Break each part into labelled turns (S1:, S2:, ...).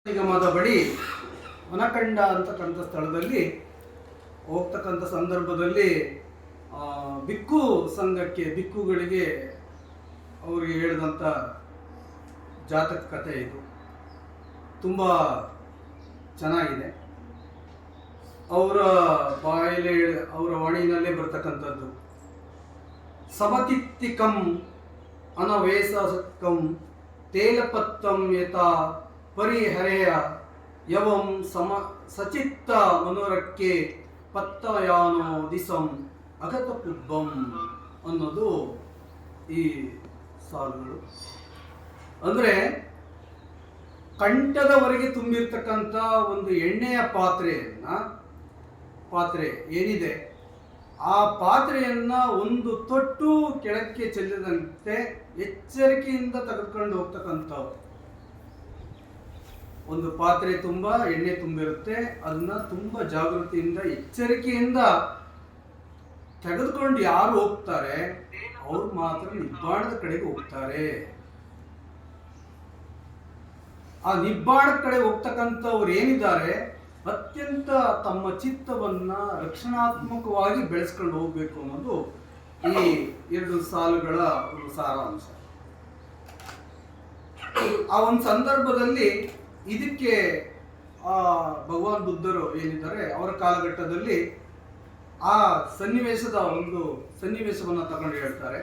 S1: ನಿಗಮದ ಬಳಿ ಮನಕಂಡ ಅಂತಕ್ಕಂಥ ಸ್ಥಳದಲ್ಲಿ ಹೋಗ್ತಕ್ಕಂಥ ಸಂದರ್ಭದಲ್ಲಿ ಬಿಕ್ಕು ಸಂಘಕ್ಕೆ ಬಿಕ್ಕುಗಳಿಗೆ ಅವರಿಗೆ ಹೇಳಿದಂಥ ಜಾತಕ ಕಥೆ ಇದು ತುಂಬ ಚೆನ್ನಾಗಿದೆ. ಅವರ ಬಾಯಲ್ಲಿ ಅವರ ವಾಣಿನಲ್ಲೇ ಬರ್ತಕ್ಕಂಥದ್ದು ಸಮತಿತ್ತಿಕಂ ಅನವೇಸಕಂ ತೇಲಪತ್ತಂ ಯಥಾ ಪರಿಹರೆಯ ಯವಂ ಸಚಿತ್ತ ಮನೋರಕ್ಕೆ ಪತ್ತಯಾನೋ ದಿಸಂ ಅಗತ ಪುಬ್ಬಂ ಅನ್ನೋದು ಈ ಸಾಲುಗಳು. ಅಂದರೆ ಕಂಠದವರೆಗೆ ತುಂಬಿರ್ತಕ್ಕಂಥ ಒಂದು ಎಣ್ಣೆಯ ಪಾತ್ರೆ ಏನಿದೆ, ಆ ಪಾತ್ರೆಯನ್ನ ಒಂದು ತೊಟ್ಟು ಕೆಳಕ್ಕೆ ಚೆಲ್ಲದಂತೆ ಎಚ್ಚರಿಕೆಯಿಂದ ತೆಗೆದುಕೊಂಡು ಹೋಗ್ತಕ್ಕಂಥವ್ರು. ಒಂದು ಪಾತ್ರೆ ತುಂಬ ಎಣ್ಣೆ ತುಂಬಿರುತ್ತೆ, ಅದನ್ನ ತುಂಬ ಜಾಗೃತಿಯಿಂದ ಎಚ್ಚರಿಕೆಯಿಂದ ತೆಗೆದುಕೊಂಡು ಯಾರು ಹೋಗ್ತಾರೆ ಅವ್ರು ಮಾತ್ರ ನಿಬ್ಬಾಣದ ಕಡೆಗೆ ಹೋಗ್ತಾರೆ. ಆ ನಿಬ್ಬಾಣದ ಕಡೆ ಹೋಗ್ತಕ್ಕಂಥವ್ರು ಏನಿದ್ದಾರೆ ಅತ್ಯಂತ ತಮ್ಮ ಚಿತ್ತವನ್ನ ರಕ್ಷಣಾತ್ಮಕವಾಗಿ ಬೆಳೆಸ್ಕೊಂಡು ಹೋಗ್ಬೇಕು ಅನ್ನೋದು ಈ ಎರಡು ಸಾಲುಗಳ ಒಂದು ಸಾರಾಂಶ. ಆ ಒಂದು ಸಂದರ್ಭದಲ್ಲಿ ಇದಕ್ಕೆ ಭಗವಾನ್ ಬುದ್ಧರು ಏನಿದ್ದಾರೆ ಅವರ ಕಾಲಘಟ್ಟದಲ್ಲಿ ಆ ಒಂದು ಸನ್ನಿವೇಶವನ್ನು ತಗೊಂಡು ಹೇಳ್ತಾರೆ.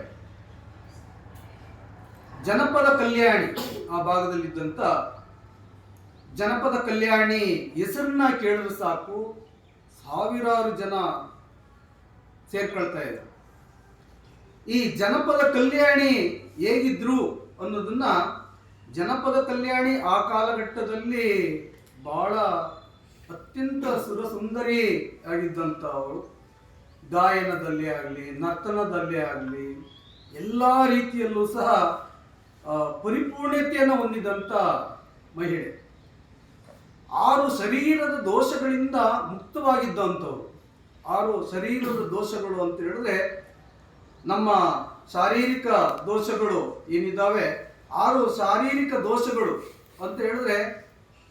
S1: ಜನಪದ ಕಲ್ಯಾಣಿ ಆ ಭಾಗದಲ್ಲಿದ್ದಂಥ ಜನಪದ ಕಲ್ಯಾಣಿ ಹೆಸರನ್ನ ಕೇಳಿದ್ರೆ ಸಾಕು ಸಾವಿರಾರು ಜನ ಸೇರ್ಕೊಳ್ತಾ ಇದ್ರು. ಈ ಜನಪದ ಕಲ್ಯಾಣಿ ಹೇಗಿದ್ರು ಅನ್ನೋದನ್ನ, ಜನಪದ ಕಲ್ಯಾಣಿ ಆ ಕಾಲಘಟ್ಟದಲ್ಲಿ ಬಹಳ ಅತ್ಯಂತ ಸುರಸುಂದರಿ ಆಗಿದ್ದಂಥವರು. ಗಾಯನದಲ್ಲಿ ಆಗಲಿ, ನರ್ತನದಲ್ಲಿ ಆಗಲಿ, ಎಲ್ಲ ರೀತಿಯಲ್ಲೂ ಸಹ ಪರಿಪೂರ್ಣತೆಯನ್ನು ಹೊಂದಿದಂಥ ಮಹಿಳೆ. 6 ಶರೀರದ ದೋಷಗಳಿಂದ ಮುಕ್ತವಾಗಿದ್ದಂಥವ್ರು. 6 ಶರೀರದ ದೋಷಗಳು ಅಂತ ಹೇಳಿದ್ರೆ, ನಮ್ಮ ಶಾರೀರಿಕ ದೋಷಗಳು ಏನಿದ್ದಾವೆ, 6 ಶಾರೀರಿಕ ದೋಷಗಳು ಅಂತ ಹೇಳಿದ್ರೆ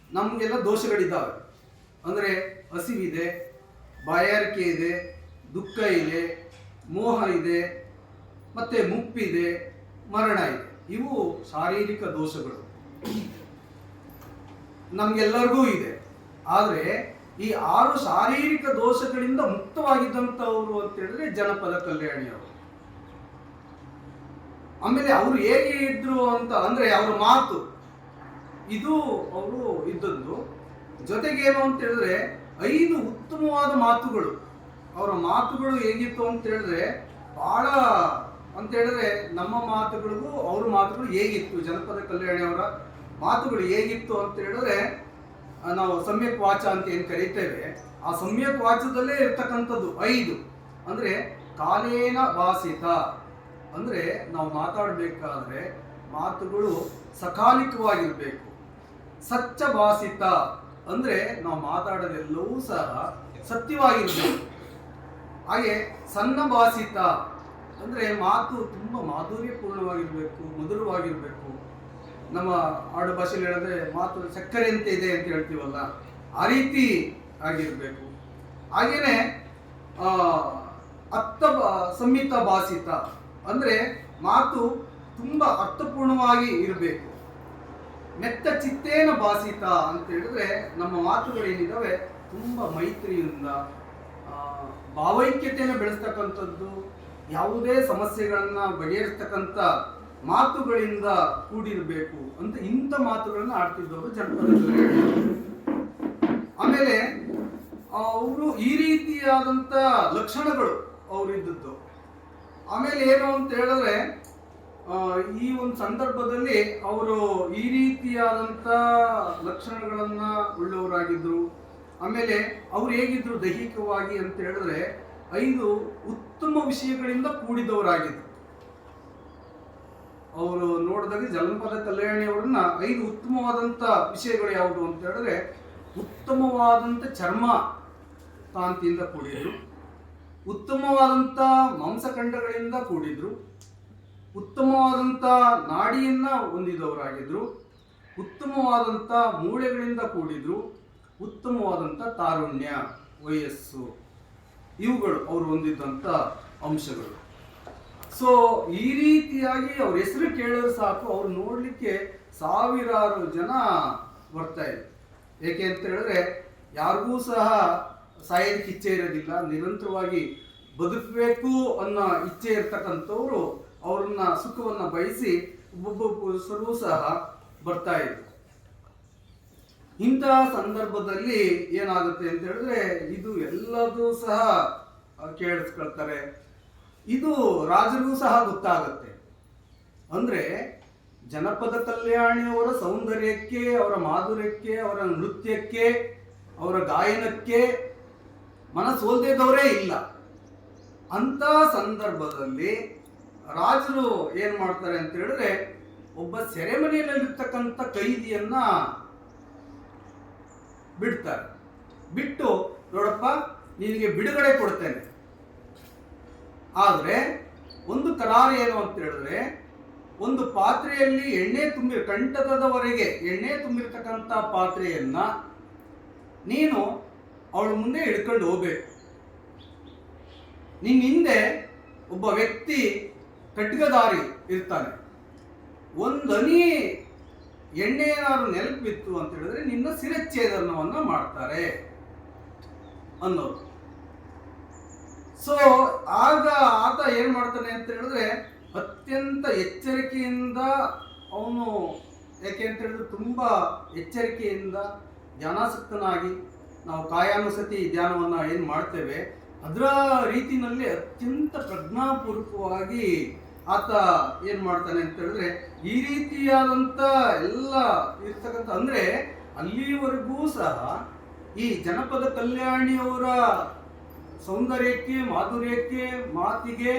S1: ನಮಗೆಲ್ಲ ದೋಷಗಳಿದ್ದಾವೆ. ಅಂದರೆ ಹಸಿವಿದೆ, ಬಾಯಾರಿಕೆ ಇದೆ, ದುಃಖ ಇದೆ, ಮೋಹ ಇದೆ, ಮತ್ತೆ ಮುಪ್ಪಿದೆ, ಮರಣ ಇದೆ. ಇವು ಶಾರೀರಿಕ ದೋಷಗಳು ನಮ್ಗೆಲ್ಲರಿಗೂ ಇದೆ. ಆದರೆ ಈ 6 ಶಾರೀರಿಕ ದೋಷಗಳಿಂದ ಮುಕ್ತವಾಗಿದ್ದಂಥವ್ರು ಅಂತ ಹೇಳಿದ್ರೆ ಜನಪದ ಕಲ್ಯಾಣಿಯವರು. ಆಮೇಲೆ ಅವರು ಹೇಗೆ ಇದ್ರು ಅಂತ ಅಂದ್ರೆ ಅವರ ಮಾತು ಇದು ಅವರು ಇದ್ದದ್ದು. ಜೊತೆಗೇನು ಅಂತ ಹೇಳಿದ್ರೆ 5 ಉತ್ತಮವಾದ ಮಾತುಗಳು. ಅವರ ಮಾತುಗಳು ಹೇಗಿತ್ತು ಅಂತ ಹೇಳಿದ್ರೆ ಬಹಳ ಅಂತ ಹೇಳಿದ್ರೆ ನಮ್ಮ ಮಾತುಗಳಿಗೂ ಅವ್ರ ಮಾತುಗಳು ಹೇಗಿತ್ತು, ಜನಪದ ಕಲ್ಯಾಣಿ ಅವರ ಮಾತುಗಳು ಹೇಗಿತ್ತು ಅಂತ ಹೇಳಿದ್ರೆ, ನಾವು ಸಮ್ಯಕ್ ವಾಚ ಅಂತ ಏನು ಕರೀತೇವೆ, ಆ ಸಮ್ಯಕ್ ವಾಚದಲ್ಲೇ ಇರ್ತಕ್ಕಂಥದ್ದು 5. ಅಂದ್ರೆ ಕಾಲೇನ ಭಾಸಿತ, ಅಂದ್ರೆ ನಾವು ಮಾತಾಡಬೇಕಾದ್ರೆ ಮಾತುಗಳು ಸಕಾಲಿಕವಾಗಿರ್ಬೇಕು. ಸಚ್ಚ ಭಾಸಿತ ಅಂದ್ರೆ ನಾವು ಮಾತಾಡೋದೆಲ್ಲವೂ ಸಹ ಸತ್ಯವಾಗಿರ್ಬೇಕು. ಹಾಗೆ ಸಣ್ಣ ಭಾಸಿತ ಅಂದ್ರೆ ಮಾತು ತುಂಬ ಮಾಧುರ್ಯಪೂರ್ಣವಾಗಿರ್ಬೇಕು, ಮಧುರವಾಗಿರ್ಬೇಕು. ನಮ್ಮ ಆಡು ಭಾಷೆಯಲ್ಲಿ ಹೇಳಿದ್ರೆ ಮಾತು ಸಕ್ಕರೆ ಅಂತ ಇದೆ ಅಂತ ಹೇಳ್ತೀವಲ್ಲ, ಆ ರೀತಿ ಆಗಿರ್ಬೇಕು. ಹಾಗೇನೆ ಸಂಹಿತ ಭಾಷಿತ ಅಂದ್ರೆ ಮಾತು ತುಂಬ ಅರ್ಥಪೂರ್ಣವಾಗಿ ಇರಬೇಕು. ಮೆತ್ತ ಚಿತ್ತೇನ ಭಾಷಿತ ಅಂತ ಹೇಳಿದ್ರೆ ನಮ್ಮ ಮಾತುಗಳೇನಿದ್ದಾವೆ ತುಂಬ ಮೈತ್ರಿಯಿಂದ ಭಾವೈಕ್ಯತೆಯನ್ನು ಬೆಳೆಸ್ತಕ್ಕಂಥದ್ದು, ಯಾವುದೇ ಸಮಸ್ಯೆಗಳನ್ನ ಬಗೆಹರಿಸ್ತಕ್ಕಂಥ ಮಾತುಗಳಿಂದ ಕೂಡಿರಬೇಕು ಅಂತ ಇಂಥ ಮಾತುಗಳನ್ನು ಆಡ್ತಿದ್ದವರು ಜನಪದ ಕಲ್ಯಾಣಿ. ಆಮೇಲೆ ಅವರು ಈ ರೀತಿಯಾದಂಥ ಲಕ್ಷಣಗಳು ಅವರಿದ್ದದ್ದು. ಆಮೇಲೆ ಏನು ಅಂತ ಹೇಳಿದ್ರೆ ಈ ಒಂದು ಸಂದರ್ಭದಲ್ಲಿ ಅವರು ಈ ರೀತಿಯಾದಂಥ ಲಕ್ಷಣಗಳನ್ನ ಉಳ್ಳವರಾಗಿದ್ರು. ಆಮೇಲೆ ಅವ್ರು ಹೇಗಿದ್ರು ದೈಹಿಕವಾಗಿ ಅಂತ ಹೇಳಿದ್ರೆ 5 ಉತ್ತಮ ವಿಷಯಗಳಿಂದ ಕೂಡಿದವರಾಗಿದ್ರು. ಅವರು ನೋಡಿದಾಗ ಜನಪದ ಕಲ್ಯಾಣಿಯವರನ್ನ 5 ಉತ್ತಮವಾದಂಥ ವಿಷಯಗಳು ಯಾವುದು ಅಂತ ಹೇಳಿದ್ರೆ, ಉತ್ತಮವಾದಂಥ ಚರ್ಮ ಕಾಂತಿಯಿಂದ ಕೂಡಿದ್ರು, ಉತ್ತಮವಾದಂಥ ಮಾಂಸಖಂಡಗಳಿಂದ ಕೂಡಿದ್ರು, ಉತ್ತಮವಾದಂಥ ನಾಡಿಯನ್ನ ಹೊಂದಿದವರಾಗಿದ್ರು, ಉತ್ತಮವಾದಂಥ ಮೂಳೆಗಳಿಂದ ಕೂಡಿದ್ರು, ಉತ್ತಮವಾದಂಥ ತಾರುಣ್ಯ, ವಯಸ್ಸು, ಇವುಗಳು ಅವರು ಹೊಂದಿದ್ದಂಥ ಅಂಶಗಳು. ಸೊ ಈ ರೀತಿಯಾಗಿ ಅವ್ರ ಹೆಸರು ಕೇಳಿದ್ರೆ ಸಾಕು, ಅವ್ರು ನೋಡಲಿಕ್ಕೆ ಸಾವಿರಾರು ಜನ ಬರ್ತಾ ಇದ್ರು. ಏಕೆ ಅಂತ ಹೇಳಿದ್ರೆ ಯಾರಿಗೂ ಸಹ ಸಾಯೋದಕ್ಕೆ ಇಚ್ಛೆ ಇರೋದಿಲ್ಲ, ನಿರಂತರವಾಗಿ ಬದುಕಬೇಕು ಅನ್ನೋ ಇಚ್ಛೆ ಇರ್ತಕ್ಕಂಥವ್ರು ಅವ್ರನ್ನ ಸುಖವನ್ನು ಬಯಸಿ ಒಬ್ಬೊಬ್ಬ ಪುರುಷರು ಸಹ ಬರ್ತಾ ಇದ್ರು. ಇಂತಹ ಸಂದರ್ಭದಲ್ಲಿ ಏನಾಗುತ್ತೆ ಅಂತ ಹೇಳಿದ್ರೆ ಇದು ಎಲ್ಲದೂ ಸಹ ಕೇಳಿಸ್ಕೊಳ್ತಾರೆ. ಇದು ರಾಜರಿಗೂ ಸಹ ಗೊತ್ತಾಗುತ್ತೆ. ಅಂದ್ರೆ ಜನಪದ ಕಲ್ಯಾಣಿಯವರ ಸೌಂದರ್ಯಕ್ಕೆ, ಅವರ ಮಾಧುರ್ಯಕ್ಕೆ, ಅವರ ನೃತ್ಯಕ್ಕೆ, ಅವರ ಗಾಯನಕ್ಕೆ ಮನಸೋಲ್ದಿದ್ದವರೇ ಇಲ್ಲ. ಅಂತ ಸಂದರ್ಭದಲ್ಲಿ ರಾಜರು ಏನ್ ಮಾಡ್ತಾರೆ ಅಂತ ಹೇಳಿದ್ರೆ ಒಬ್ಬ ಸೆರೆಮನೆಯಲ್ಲಿರ್ತಕ್ಕಂಥ ಕೈದಿಯನ್ನ ಬಿಡ್ತಾರೆ. ಬಿಟ್ಟು ನೋಡಪ್ಪ ನಿನಗೆ ಬಿಡುಗಡೆ ಕೊಡ್ತೇನೆ, ಆದ್ರೆ ಒಂದು ಕರಾರು ಏನು ಅಂತ ಹೇಳಿದ್ರೆ ಒಂದು ಪಾತ್ರೆಯಲ್ಲಿ ಎಣ್ಣೆ ಕಂಠದವರೆಗೆ ಎಣ್ಣೆ ತುಂಬಿರ್ತಕ್ಕಂಥ ಪಾತ್ರೆಯನ್ನ ನೀನು ಅವಳ ಮುಂದೆ ಹಿಡ್ಕೊಂಡು ಹೋಗ್ಬೇಕು. ನಿನ್ನ ಹಿಂದೆ ಒಬ್ಬ ವ್ಯಕ್ತಿ ಖಡ್ಗಧಾರಿ ಇರ್ತಾನೆ. ಒಂದು ಹನಿ ಎಣ್ಣೆ ಏನಾದ್ರು ನೆಲಕ್ಕೆ ಬಿತ್ತು ಅಂತ ಹೇಳಿದ್ರೆ ನಿನ್ನ ಶಿರಚ್ಛೇದನವನ್ನ ಮಾಡ್ತಾರೆ ಅನ್ನೋದು. ಸೊ ಆಗ ಆತ ಏನ್ ಮಾಡ್ತಾನೆ ಅಂತ ಹೇಳಿದ್ರೆ ಅತ್ಯಂತ ಎಚ್ಚರಿಕೆಯಿಂದ ಅವನು, ಯಾಕೆ ಅಂತ ಹೇಳಿದ್ರೆ ತುಂಬಾ ಎಚ್ಚರಿಕೆಯಿಂದ ಧ್ಯಾನಾಸಕ್ತನಾಗಿ, ನಾವು ಕಾಯಾನುಸತಿ ಧ್ಯಾನವನ್ನ ಏನ್ ಮಾಡ್ತೇವೆ ಅದರ ರೀತಿನಲ್ಲಿ ಅತ್ಯಂತ ಪ್ರಜ್ಞಾಪೂರ್ವಕವಾಗಿ ಆತ ಏನ್ ಮಾಡ್ತಾನೆ ಅಂತ ಹೇಳಿದ್ರೆ ಈ ರೀತಿಯಾದಂತ ಎಲ್ಲ ಇರ್ತಕ್ಕಂಥ, ಅಂದ್ರೆ ಅಲ್ಲಿವರೆಗೂ ಸಹ ಈ ಜನಪದ ಕಲ್ಯಾಣಿಯವರ ಸೌಂದರ್ಯಕ್ಕೆ, ಮಾಧುರ್ಯಕ್ಕೆ, ಮಾತಿಗೆ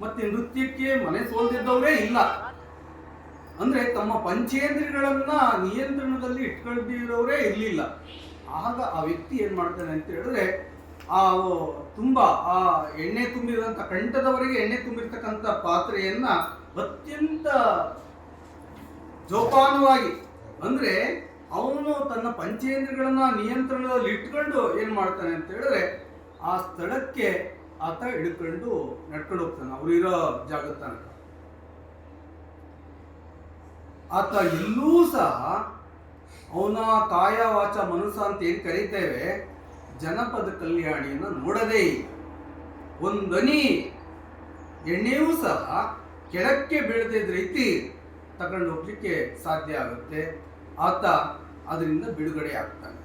S1: ಮತ್ತೆ ನೃತ್ಯಕ್ಕೆ ಮನೆ ಸೋಲ್ದಿದ್ದವರೇ ಇಲ್ಲ. ಅಂದ್ರೆ ತಮ್ಮ ಪಂಚೇಂದ್ರಿಯಗಳನ್ನ ನಿಯಂತ್ರಣದಲ್ಲಿ ಇಟ್ಕೊಂಡಿರೋರೇ ಇರಲಿಲ್ಲ. ಆಗ ಆ ವ್ಯಕ್ತಿ ಏನ್ ಮಾಡ್ತಾನೆ ಅಂತ ಹೇಳಿದ್ರೆ ಆ ತುಂಬಾ ಆ ಎಣ್ಣೆ ತುಂಬಿದಂತ ಕಂಠದವರೆಗೆ ಎಣ್ಣೆ ತುಂಬಿರ್ತಕ್ಕಂಥ ಪಾತ್ರೆಯನ್ನ ಅತ್ಯಂತ ಜೋಪಾನವಾಗಿ, ಅಂದ್ರೆ ಅವನು ತನ್ನ ಪಂಚೇಂದ್ರಿಯಗಳನ್ನ ನಿಯಂತ್ರಣದಲ್ಲಿ ಇಟ್ಕೊಂಡು ಏನ್ ಮಾಡ್ತಾನೆ ಅಂತ ಹೇಳಿದ್ರೆ ಆ ಸ್ಥಳಕ್ಕೆ ಆತ ಹಿಡ್ಕೊಂಡು ನಡ್ಕೊಂಡು ಹೋಗ್ತಾನೆ, ಅವ್ರು ಇರೋ ಜಾಗದ ತನಕ. ಆತ ಇಲ್ಲೂ ಸಹ ಅವನ ಕಾಯ ವಾಚ ಮನಸ್ಸ ಅಂತ ಏನ್ ಕರೀತೇವೆ ಜನಪದ ಕಲ್ಯಾಣಿಯನ್ನ ನೋಡದೇ ಒಂದನಿ ಎಣ್ಣೆಯೂ ಸಹ ಕೆಳಕ್ಕೆ ಬೀಳದಿದ್ದ ರೀತಿ ತಗೊಂಡು ಹೋಗ್ಲಿಕ್ಕೆ ಸಾಧ್ಯ ಆಗುತ್ತೆ. ಆತ ಅದರಿಂದ ಬಿಡುಗಡೆ ಆಗ್ತಾನೆ.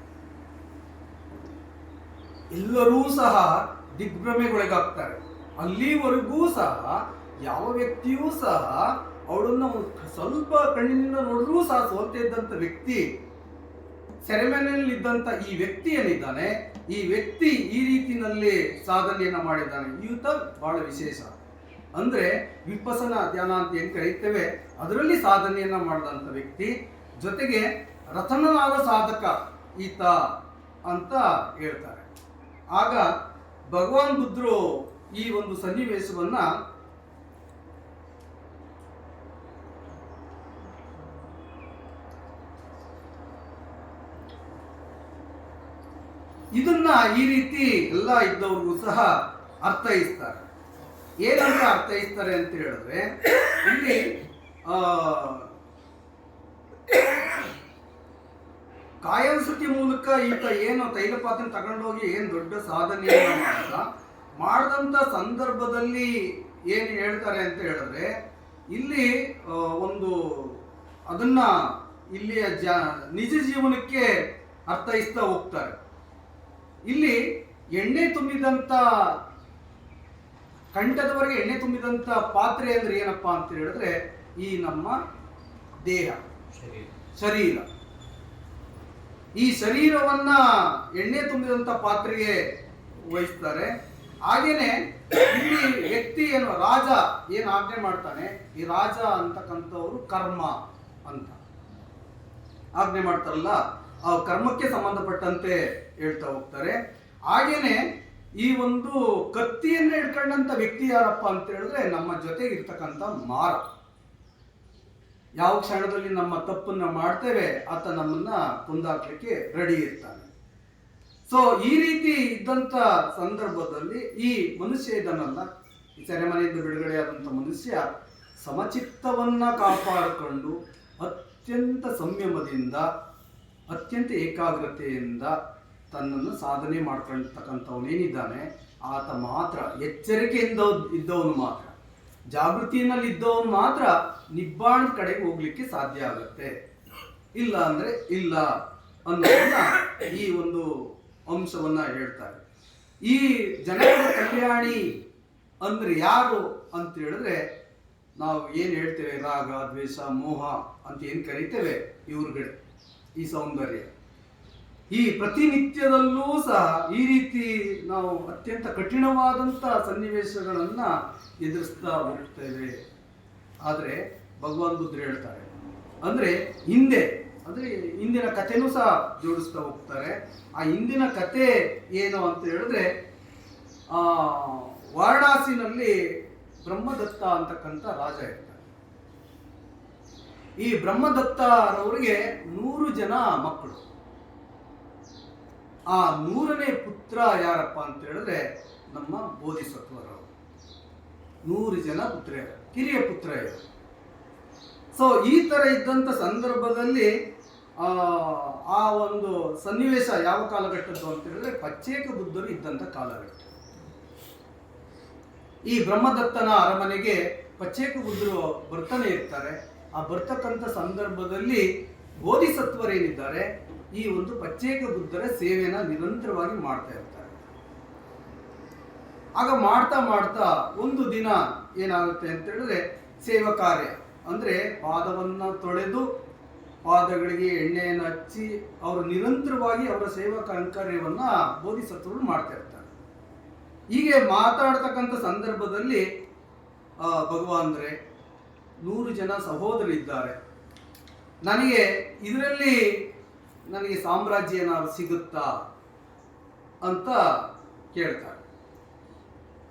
S1: ಎಲ್ಲರೂ ಸಹ ದಿಗ್ಭ್ರಮೆಗೊಳಗಾಗ್ತಾರೆ. ಅಲ್ಲಿವರೆಗೂ ಸಹ ಯಾವ ವ್ಯಕ್ತಿಯೂ ಸಹ ಅವಳನ್ನ ಸ್ವಲ್ಪ ಕಣ್ಣಿನಿಂದ ನೋಡಿದ್ರೂ ಸಹ ಸೋಲ್ತಾ ಇದ್ದಂತ ವ್ಯಕ್ತಿ, ಸೆರೆಮನೆಯಲ್ಲಿ ಇದ್ದಂತ ಈ ವ್ಯಕ್ತಿ ಏನಿದ್ದಾನೆ, ಈ ವ್ಯಕ್ತಿ ಈ ರೀತಿನಲ್ಲಿ ಸಾಧನೆಯನ್ನ ಮಾಡಿದ್ದಾನೆ. ಈತ ಬಹಳ ವಿಶೇಷ. ಅಂದ್ರೆ ವಿಪಸನ ಧ್ಯಾನ ಅಂತ ಏನ್ ಕರೀತೇವೆ ಅದರಲ್ಲಿ ಸಾಧನೆಯನ್ನ ಮಾಡಿದಂತ ವ್ಯಕ್ತಿ, ಜೊತೆಗೆ ರತನನಾದ ಸಾಧಕ ಈತ ಅಂತ ಹೇಳ್ತಾರೆ. ಆಗ ಭಗವಾನ್ ಬುದ್ಧರು ಈ ಒಂದು ಸನ್ನಿವೇಶವನ್ನ ಇದನ್ನ ಈ ರೀತಿ ಎಲ್ಲ ಇದ್ದವ್ರಿಗೂ ಸಹ ಅರ್ಥೈಸ್ತಾರೆ. ಏನಂತ ಅರ್ಥೈಸ್ತಾರೆ ಅಂತ ಹೇಳಿದ್ರೆ ಇಲ್ಲಿ ಕಾಯಾನುಸತಿ ಮೂಲಕ ಈತ ಏನು ತೈಲಪಾತ್ರ ತಗೊಂಡೋಗಿ ಏನ್ ದೊಡ್ಡ ಸಾಧನೆಯನ್ನ ಮಾಡಿದಂತ ಸಂದರ್ಭದಲ್ಲಿ ಏನ್ ಹೇಳ್ತಾರೆ ಅಂತ ಹೇಳಿದ್ರೆ ಇಲ್ಲಿ ಒಂದು ಅದನ್ನ ಇಲ್ಲಿಯ ನಿಜ ಜೀವನಕ್ಕೆ ಅರ್ಥೈಸ್ತಾ ಹೋಗ್ತಾರೆ. ಇಲ್ಲಿ ಎಣ್ಣೆ ತುಂಬಿದಂತ ಕಂಠದವರೆಗೆ ಎಣ್ಣೆ ತುಂಬಿದಂತ ಪಾತ್ರೆ ಅಂದ್ರೆ ಏನಪ್ಪಾ ಅಂತ ಹೇಳಿದ್ರೆ ಈ ನಮ್ಮ ದೇಹ, ಶರೀರ. ಈ ಶರೀರವನ್ನ ಎಣ್ಣೆ ತುಂಬಿದಂತ ಪಾತ್ರೆಗೆ ವಹಿಸ್ತಾರೆ. ಹಾಗೇನೆ ಇಲ್ಲಿ ವ್ಯಕ್ತಿ ಏನು ರಾಜ ಏನು ಆಜ್ಞೆ ಮಾಡ್ತಾನೆ, ಈ ರಾಜ ಅಂತಕ್ಕಂಥವ್ರು ಕರ್ಮ ಅಂತ ಆಜ್ಞೆ ಮಾಡ್ತಾರಲ್ಲ, ಆ ಕರ್ಮಕ್ಕೆ ಸಂಬಂಧಪಟ್ಟಂತೆ ಹೇಳ್ತಾ ಹೋಗ್ತಾರೆ. ಹಾಗೇನೆ ಈ ಒಂದು ಕತ್ತಿಯನ್ನ ಹಿಡ್ಕೊಂಡಂತ ವ್ಯಕ್ತಿ ಯಾರಪ್ಪ ಅಂತ ಹೇಳಿದ್ರೆ ನಮ್ಮ ಜೊತೆಗೆ ಇರ್ತಕ್ಕಂಥ ಮಾರ. ಯಾವ ಕ್ಷಣದಲ್ಲಿ ನಮ್ಮ ತಪ್ಪನ್ನ ಮಾಡ್ತೇವೆ ಆತ ನಮ್ಮನ್ನ ಕೊಂದಾಕ್ಲಿಕ್ಕೆ ರೆಡಿ ಇರ್ತಾನೆ. ಸೊ ಈ ರೀತಿ ಇದ್ದಂತ ಸಂದರ್ಭದಲ್ಲಿ ಈ ಮನುಷ್ಯ ಇದನ್ನಲ್ಲ, ಈ ಸೆರೆಮನೆಯಿಂದ ಬಿಡುಗಡೆಯಾದಂಥ ಮನುಷ್ಯ ಸಮಚಿತ್ತವನ್ನ ಕಾಪಾಡಿಕೊಂಡು ಅತ್ಯಂತ ಸಂಯಮದಿಂದ ಅತ್ಯಂತ ಏಕಾಗ್ರತೆಯಿಂದ ತನ್ನನ್ನು ಸಾಧನೆ ಮಾಡ್ಕೊಳ್ತಕ್ಕಂಥವನೇನಿದ್ದಾನೆ ಆತ ಮಾತ್ರ, ಎಚ್ಚರಿಕೆಯಿಂದ ಇದ್ದವನು ಮಾತ್ರ, ಜಾಗೃತಿಯಲ್ಲಿ ಇದ್ದವನು ಮಾತ್ರ ನಿಬ್ಬಾಣದ ಕಡೆಗೆ ಹೋಗ್ಲಿಕ್ಕೆ ಸಾಧ್ಯ ಆಗುತ್ತೆ. ಇಲ್ಲ ಅಂದ್ರೆ ಇಲ್ಲ ಅನ್ನೋದನ್ನ ಈ ಒಂದು ಅಂಶವನ್ನ ಹೇಳ್ತಾರೆ. ಈ ಜನಪದ ಕಲ್ಯಾಣಿ ಅಂದ್ರೆ ಯಾರು ಅಂತ ಹೇಳಿದ್ರೆ, ನಾವು ಏನು ಹೇಳ್ತೇವೆ ರಾಗ ದ್ವೇಷ ಮೋಹ ಅಂತ ಏನು ಕರಿತೇವೆ, ಇವ್ರುಗಡೆ ಈ ಸೌಂದರ್ಯ, ಈ ಪ್ರತಿನಿತ್ಯದಲ್ಲೂ ಸಹ ಈ ರೀತಿ ನಾವು ಅತ್ಯಂತ ಕಠಿಣವಾದಂಥ ಸನ್ನಿವೇಶಗಳನ್ನ ಎದುರಿಸ್ತಾ ಹೋಗ್ತೇವೆ. ಆದರೆ ಭಗವಾನ್ ಬುದ್ಧರು ಹೇಳ್ತಾರೆ, ಅಂದ್ರೆ ಹಿಂದಿನ ಕಥೆನೂ ಸಹ ಜೋಡಿಸ್ತಾ ಹೋಗ್ತಾರೆ. ಆ ಹಿಂದಿನ ಕಥೆ ಏನು ಅಂತ ಹೇಳಿದ್ರೆ, ವಾರಣಾಸಿನಲ್ಲಿ ಬ್ರಹ್ಮದತ್ತ ಅಂತಕ್ಕಂಥ ರಾಜ ಇರ್ತಾರೆ. ಈ ಬ್ರಹ್ಮದತ್ತರವರಿಗೆ 100 ಜನ ಮಕ್ಕಳು. ಆ 100ನೇ ಪುತ್ರ ಯಾರಪ್ಪ ಅಂತ ಹೇಳಿದ್ರೆ ನಮ್ಮ ಬೋಧಿಸತ್ವರವರು. 100 ಜನ ಪುತ್ರಿಯರು, ಕಿರಿಯ ಪುತ್ರ ಇವರು. ಸೊ ಈ ತರ ಇದ್ದಂತ ಸಂದರ್ಭದಲ್ಲಿ ಆ ಒಂದು ಸನ್ನಿವೇಶ ಯಾವ ಕಾಲಘಟ್ಟದ್ದು ಅಂತ ಹೇಳಿದ್ರೆ ಪಚ್ಚೇಕ ಬುದ್ಧರು ಇದ್ದಂತ ಕಾಲಘಟ್ಟ. ಈ ಬ್ರಹ್ಮದತ್ತನ ಅರಮನೆಗೆ ಪಚ್ಚೇಕ ಬುದ್ಧರು ಬರ್ತಾನೆ ಇರ್ತಾರೆ. ಆ ಬರ್ತಕ್ಕಂಥ ಸಂದರ್ಭದಲ್ಲಿ ಬೋಧಿಸತ್ವರೇನಿದ್ದಾರೆ ಈ ಒಂದು ಪಚ್ಚೇಕ ಬುದ್ಧರ ಸೇವೆನ ನಿರಂತರವಾಗಿ ಮಾಡ್ತಾ ಇರ್ತಾರೆ. ಆಗ ಮಾಡ್ತಾ ಮಾಡ್ತಾ ಒಂದು ದಿನ ಏನಾಗುತ್ತೆ ಅಂತ ಹೇಳಿದ್ರೆ ಸೇವಾ ಕಾರ್ಯ, ಅಂದ್ರೆ ಪಾದವನ್ನ ತೊಳೆದು ಪಾದಗಳಿಗೆ ಎಣ್ಣೆಯನ್ನು ಹಚ್ಚಿ ಅವರು ನಿರಂತರವಾಗಿ ಅವರ ಸೇವಾ ಕೈಂಕರ್ಯವನ್ನ ಬೋಧಿಸತ್ವರು ಮಾಡ್ತಾ ಇರ್ತಾರೆ. ಹೀಗೆ ಮಾತಾಡ್ತಕ್ಕಂಥ ಸಂದರ್ಭದಲ್ಲಿ ಭಗವಾನ್ರೆ 100 ಜನ ಸಹೋದರಿದ್ದಾರೆ, ನನಗೆ ಸಾಮ್ರಾಜ್ಯ ಏನಾದ್ರು ಸಿಗುತ್ತಾ ಅಂತ ಕೇಳ್ತಾರೆ.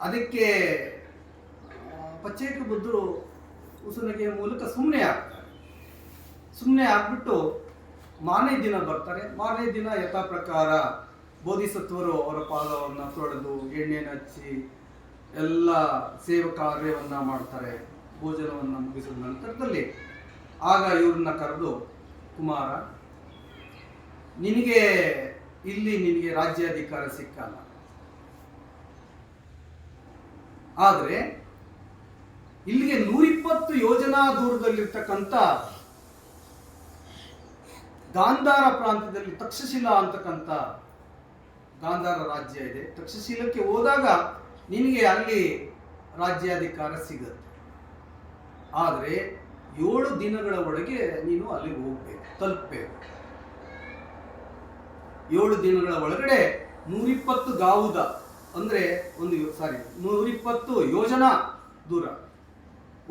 S1: ಅದಕ್ಕೆ ಪಚ್ಚೇಕ ಬುದ್ಧರು ಉಸುನಗೆಯ ಮೂಲಕ ಸುಮ್ಮನೆ ಆಗ್ಬಿಟ್ಟು ಮಾರನೇ ದಿನ ಬರ್ತಾರೆ. ಮಾರನೇ ದಿನ ಯಥಾ ಪ್ರಕಾರ ಬೋಧಿಸತ್ವರು ಅವರ ಪಾದವನ್ನು ತೊಳೆದು ಎಣ್ಣೆಯನ್ನು ಹಚ್ಚಿ ಎಲ್ಲ ಸೇವಾ ಕಾರ್ಯವನ್ನ ಮಾಡ್ತಾರೆ. ಭೋಜನವನ್ನು ಮುಗಿಸಿದ ನಂತರದಲ್ಲಿ ಆಗ ಇವ್ರನ್ನ ಕರೆದು, ಕುಮಾರ, ನಿನಗೆ ರಾಜ್ಯಾಧಿಕಾರ ಸಿಕ್ಕಲ್ಲ, ಆದರೆ ಇಲ್ಲಿಗೆ 120 ಯೋಜನಾ ದೂರದಲ್ಲಿರ್ತಕ್ಕಂಥ ಗಾಂಧಾರ ಪ್ರಾಂತ್ಯದಲ್ಲಿ ತಕ್ಷಶಿಲಾ ಅಂತಕ್ಕಂಥ ಗಾಂಧಾರ ರಾಜ್ಯ ಇದೆ. ತಕ್ಷಶಿಲಕ್ಕೆ ಹೋದಾಗ ನಿನಗೆ ಅಲ್ಲಿ ರಾಜ್ಯಾಧಿಕಾರ ಸಿಗುತ್ತೆ. ಆದರೆ 7 ದಿನಗಳ ಒಳಗೆ ನೀನು ಅಲ್ಲಿ ಹೋಗ್ಬೇಕು, ತಲುಪಬೇಕು. 7 ದಿನಗಳ ಒಳಗಡೆ 120 ಗಾವುದ ಅಂದ್ರೆ 120 ಯೋಜನಾ ದೂರ.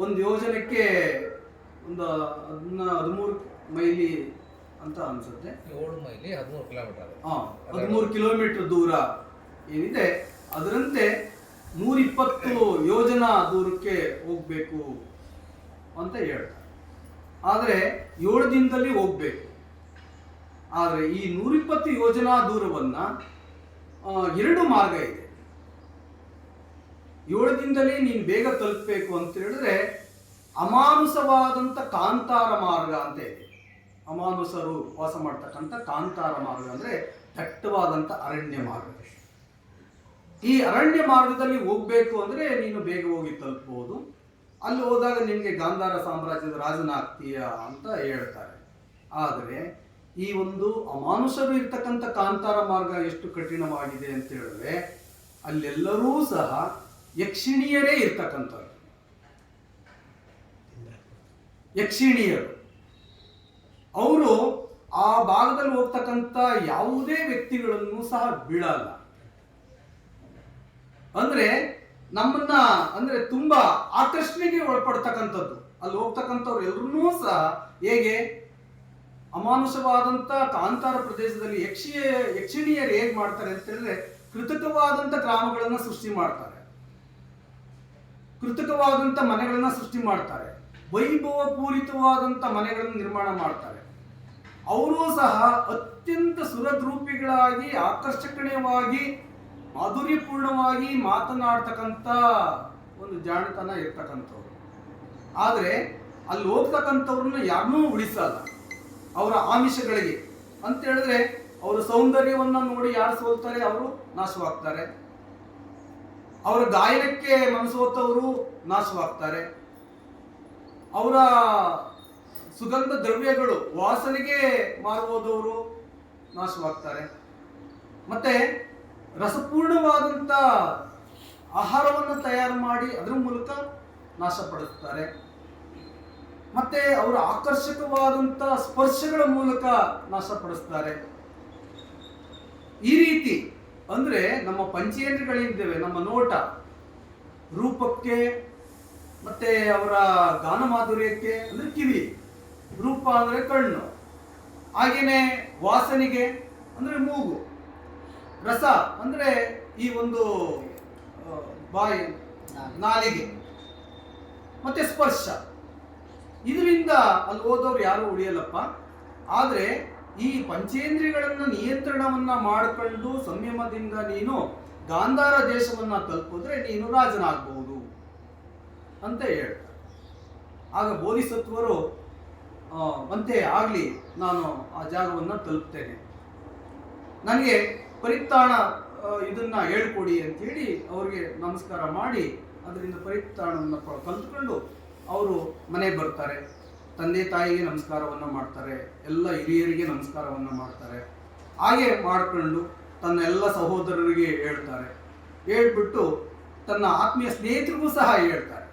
S1: ಒಂದು ಯೋಜನಕ್ಕೆ ಒಂದು 13 ಮೈಲಿ ಅಂತ ಅನ್ಸುತ್ತೆ.
S2: 7 ಮೈಲಿ 13 ಕಿಲೋಮೀಟರ್.
S1: 13 ಕಿಲೋಮೀಟರ್ ದೂರ ಏನಿದೆ ಅದರಂತೆ 120 ಯೋಜನಾ ದೂರಕ್ಕೆ ಹೋಗ್ಬೇಕು ಅಂತ ಹೇಳ್ತಾರೆ. ಆದರೆ 7 ದಿನದಲ್ಲಿ ಹೋಗ್ಬೇಕು. ಆದರೆ ಈ 120 ಯೋಜನಾ ದೂರವನ್ನ 2 ಮಾರ್ಗ ಇದೆ. 7 ದಿನದಲ್ಲಿ ನೀನು ಬೇಗ ತಲುಪಬೇಕು ಅಂತ ಹೇಳಿದ್ರೆ ಅಮಾನುಷವಾದಂಥ ಕಾಂತಾರ ಮಾರ್ಗ ಅಂತ ಇದೆ. ಅಮಾನುಷರು ವಾಸ ಮಾಡ್ತಕ್ಕಂಥ ಕಾಂತಾರ ಮಾರ್ಗ ಅಂದ್ರೆ ದಟ್ಟವಾದಂಥ ಅರಣ್ಯ ಮಾರ್ಗ. ಈ ಅರಣ್ಯ ಮಾರ್ಗದಲ್ಲಿ ಹೋಗ್ಬೇಕು ಅಂದ್ರೆ ನೀನು ಬೇಗ ಹೋಗಿ ತಲುಪಬಹುದು. ಅಲ್ಲಿ ಹೋದಾಗ ನಿನಗೆ ಗಾಂಧಾರ ಸಾಮ್ರಾಜ್ಯದ ರಾಜನಾಗ್ತೀಯ ಅಂತ ಹೇಳ್ತಾರೆ. ಆದರೆ ಈ ಒಂದು ಅಮಾನುಷರು ಇರ್ತಕ್ಕಂಥ ಕಾಂತಾರ ಮಾರ್ಗ ಎಷ್ಟು ಕಠಿಣವಾಗಿದೆ ಅಂತ ಹೇಳಿದ್ರೆ ಅಲ್ಲೆಲ್ಲರೂ ಸಹ ಯಕ್ಷಿಣಿಯರೇ ಇರ್ತಕ್ಕಂಥದ್ದು. ಯಕ್ಷಿಣಿಯರು ಅವರು ಆ ಭಾಗದಲ್ಲಿ ಹೋಗ್ತಕ್ಕಂಥ ಯಾವುದೇ ವ್ಯಕ್ತಿಗಳನ್ನು ಸಹ ಬಿಡಲ್ಲ. ಅಂದ್ರೆ ನಮ್ಮನ್ನ ತುಂಬಾ ಆಕರ್ಷಣೆಗೆ ಒಳಪಡ್ತಕ್ಕಂಥದ್ದು. ಅಲ್ಲಿ ಹೋಗ್ತಕ್ಕಂಥವ್ರು ಎಲ್ಲರೂ ಸಹ ಹೇಗೆ ಅಮಾನುಷವಾದಂಥ ಕಾಂತಾರ ಪ್ರದೇಶದಲ್ಲಿ ಯಕ್ಷಿಣಿಯರು ಹೇಗೆ ಮಾಡ್ತಾರೆ ಅಂತ ಹೇಳಿದ್ರೆ ಕೃತಕವಾದಂಥ ಗ್ರಾಮಗಳನ್ನ ಸೃಷ್ಟಿ ಮಾಡ್ತಾರೆ, ಕೃತಕವಾದಂಥ ಮನೆಗಳನ್ನ ಸೃಷ್ಟಿ ಮಾಡ್ತಾರೆ. ವೈಭವ ಪೂರಿತವಾದಂಥ ಮನೆಗಳನ್ನು ನಿರ್ಮಾಣ ಮಾಡ್ತಾರೆ. ಅವರೂ ಸಹ ಅತ್ಯಂತ ಸುರದ್ರೂಪಿಗಳಾಗಿ ಆಕರ್ಷಣೀಯವಾಗಿ ಮಾಧುರ್ಯಪೂರ್ಣವಾಗಿ ಮಾತನಾಡ್ತಕ್ಕಂಥ ಒಂದು ಜಾಣತನ ಇರ್ತಕ್ಕಂಥವ್ರು. ಆದರೆ ಅಲ್ಲಿ ಹೋಗ್ತಕ್ಕಂಥವ್ರನ್ನ ಯಾರನ್ನೂ ಉಳಿಸಲ್ಲ ಅವರ ಆಮಿಷಗಳಿಗೆ. ಅಂತ ಹೇಳಿದ್ರೆ ಅವರ ಸೌಂದರ್ಯವನ್ನು ನೋಡಿ ಯಾರು ಸೋಲ್ತಾರೆ ಅವರು ನಾಶವಾಗ್ತಾರೆ, ಅವರ ಗಾಯನಕ್ಕೆ ಮನಸೋತವರು ನಾಶವಾಗ್ತಾರೆ, ಅವರ ಸುಗಂಧ ದ್ರವ್ಯಗಳು ವಾಸನೆಗೆ ಮಾರುವುದವರು ನಾಶವಾಗ್ತಾರೆ, ಮತ್ತೆ ರಸಪೂರ್ಣವಾದಂಥ ಆಹಾರವನ್ನು ತಯಾರು ಮಾಡಿ ಅದರ ಮೂಲಕ ನಾಶಪಡಿಸ್ತಾರೆ, ಮತ್ತೆ ಅವರ ಆಕರ್ಷಕವಾದಂಥ ಸ್ಪರ್ಶಗಳ ಮೂಲಕ ನಾಶಪಡಿಸ್ತಾರೆ. ಈ ರೀತಿ ಅಂದರೆ ನಮ್ಮ ಪಂಚೇಂದ್ರಿಯಗಳಿದ್ದೇವೆ, ನಮ್ಮ ನೋಟ, ರೂಪಕ್ಕೆ ಮತ್ತೆ ಅವರ ಗಾನ ಮಾಧುರ್ಯಕ್ಕೆ ಅಂದರೆ ಕಿವಿ, ರೂಪ ಅಂದರೆ ಕಣ್ಣು, ಹಾಗೆಯೇ ವಾಸನೆಗೆ ಅಂದರೆ ಮೂಗು, ರಸ ಅಂದರೆ ಈ ಒಂದು ಬಾಯಿ ನಾಲಿಗೆ, ಮತ್ತೆ ಸ್ಪರ್ಶ. ಇದರಿಂದ ಅಲ್ಲಿ ಹೋದವ್ರು ಯಾರು ಉಳಿಯಲ್ಲಪ್ಪ. ಆದರೆ ಈ ಪಂಚೇಂದ್ರಿಯಗಳನ್ನು ನಿಯಂತ್ರಣವನ್ನ ಮಾಡಿಕೊಂಡು ಸಂಯಮದಿಂದ ನೀನು ಗಾಂಧಾರ ದೇಶವನ್ನ ತಲುಪಿದ್ರೆ ನೀನು ರಾಜನಾಗಬಹುದು ಅಂತ ಹೇಳ್ತಾರೆ. ಆಗ ಬೋಧಿಸತ್ವರು ಅಂತೆ ಆಗಲಿ, ನಾನು ಆ ಜಾಗವನ್ನು ತಲುಪ್ತೇನೆ, ನನಗೆ ಪರಿತ್ರಾಣ ಇದನ್ನ ಹೇಳ್ಕೊಡಿ ಅಂತೇಳಿ ಅವ್ರಿಗೆ ನಮಸ್ಕಾರ ಮಾಡಿ ಅದರಿಂದ ಪರಿತ್ರಾಣವನ್ನು ಕಲ್ತ್ಕೊಂಡು ಅವರು ಮನೆಗೆ ಬರ್ತಾರೆ. ತಂದೆ ತಾಯಿಗೆ ನಮಸ್ಕಾರವನ್ನು ಮಾಡ್ತಾರೆ, ಎಲ್ಲ ಹಿರಿಯರಿಗೆ ನಮಸ್ಕಾರವನ್ನು ಮಾಡ್ತಾರೆ. ಹಾಗೆ ಮಾಡಿಕೊಂಡು ತನ್ನ ಎಲ್ಲ ಸಹೋದರರಿಗೆ ಹೇಳ್ತಾರೆ. ಹೇಳ್ಬಿಟ್ಟು ತನ್ನ ಆತ್ಮೀಯ ಸ್ನೇಹಿತರಿಗೂ ಸಹ ಹೇಳ್ತಾರೆ.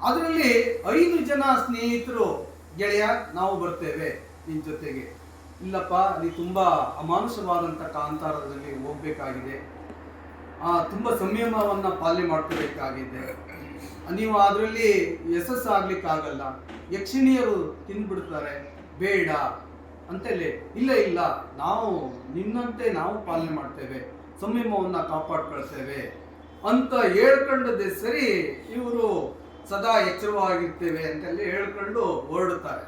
S1: ಅದರಲ್ಲಿ 5 ಜನ ಸ್ನೇಹಿತರು, ಗೆಳೆಯ ನಾವು ಬರ್ತೇವೆ ನಿನ್ನ ಜೊತೆಗೆ. ಇಲ್ಲಪ್ಪ, ನೀ ತುಂಬ ಅಮಾನುಷವಾದಂಥ ಕಾಂತಾರದಲ್ಲಿ ಹೋಗ್ಬೇಕಾಗಿದೆ, ತುಂಬ ಸಂಯಮವನ್ನು ಪಾಲನೆ ಮಾಡ್ಕೋಬೇಕಾಗಿದೆ, ನೀವು ಅದರಲ್ಲಿ ಯಶಸ್ಸಾಗ್ಲಿಕ್ಕಾಗಲ್ಲ, ಯಕ್ಷಿಣಿಯರು ತಿಂದ್ಬಿಡ್ತಾರೆ, ಬೇಡ ಅಂತೇಳಿ. ಇಲ್ಲ ಇಲ್ಲ, ನಾವು ನಿನ್ನಂತೆ ನಾವು ಪಾಲನೆ ಮಾಡ್ತೇವೆ, ಸಂಯಮವನ್ನು ಕಾಪಾಡ್ಕೊಳ್ತೇವೆ ಅಂತ ಹೇಳ್ಕೊಂಡದ್ದೇ ಸರಿ ಇವರು ಸದಾ ಎಚ್ಚರವಾಗಿರ್ತೇವೆ ಅಂತೆಲ್ಲ ಹೇಳ್ಕೊಂಡು ಹೊರಡುತ್ತಾರೆ.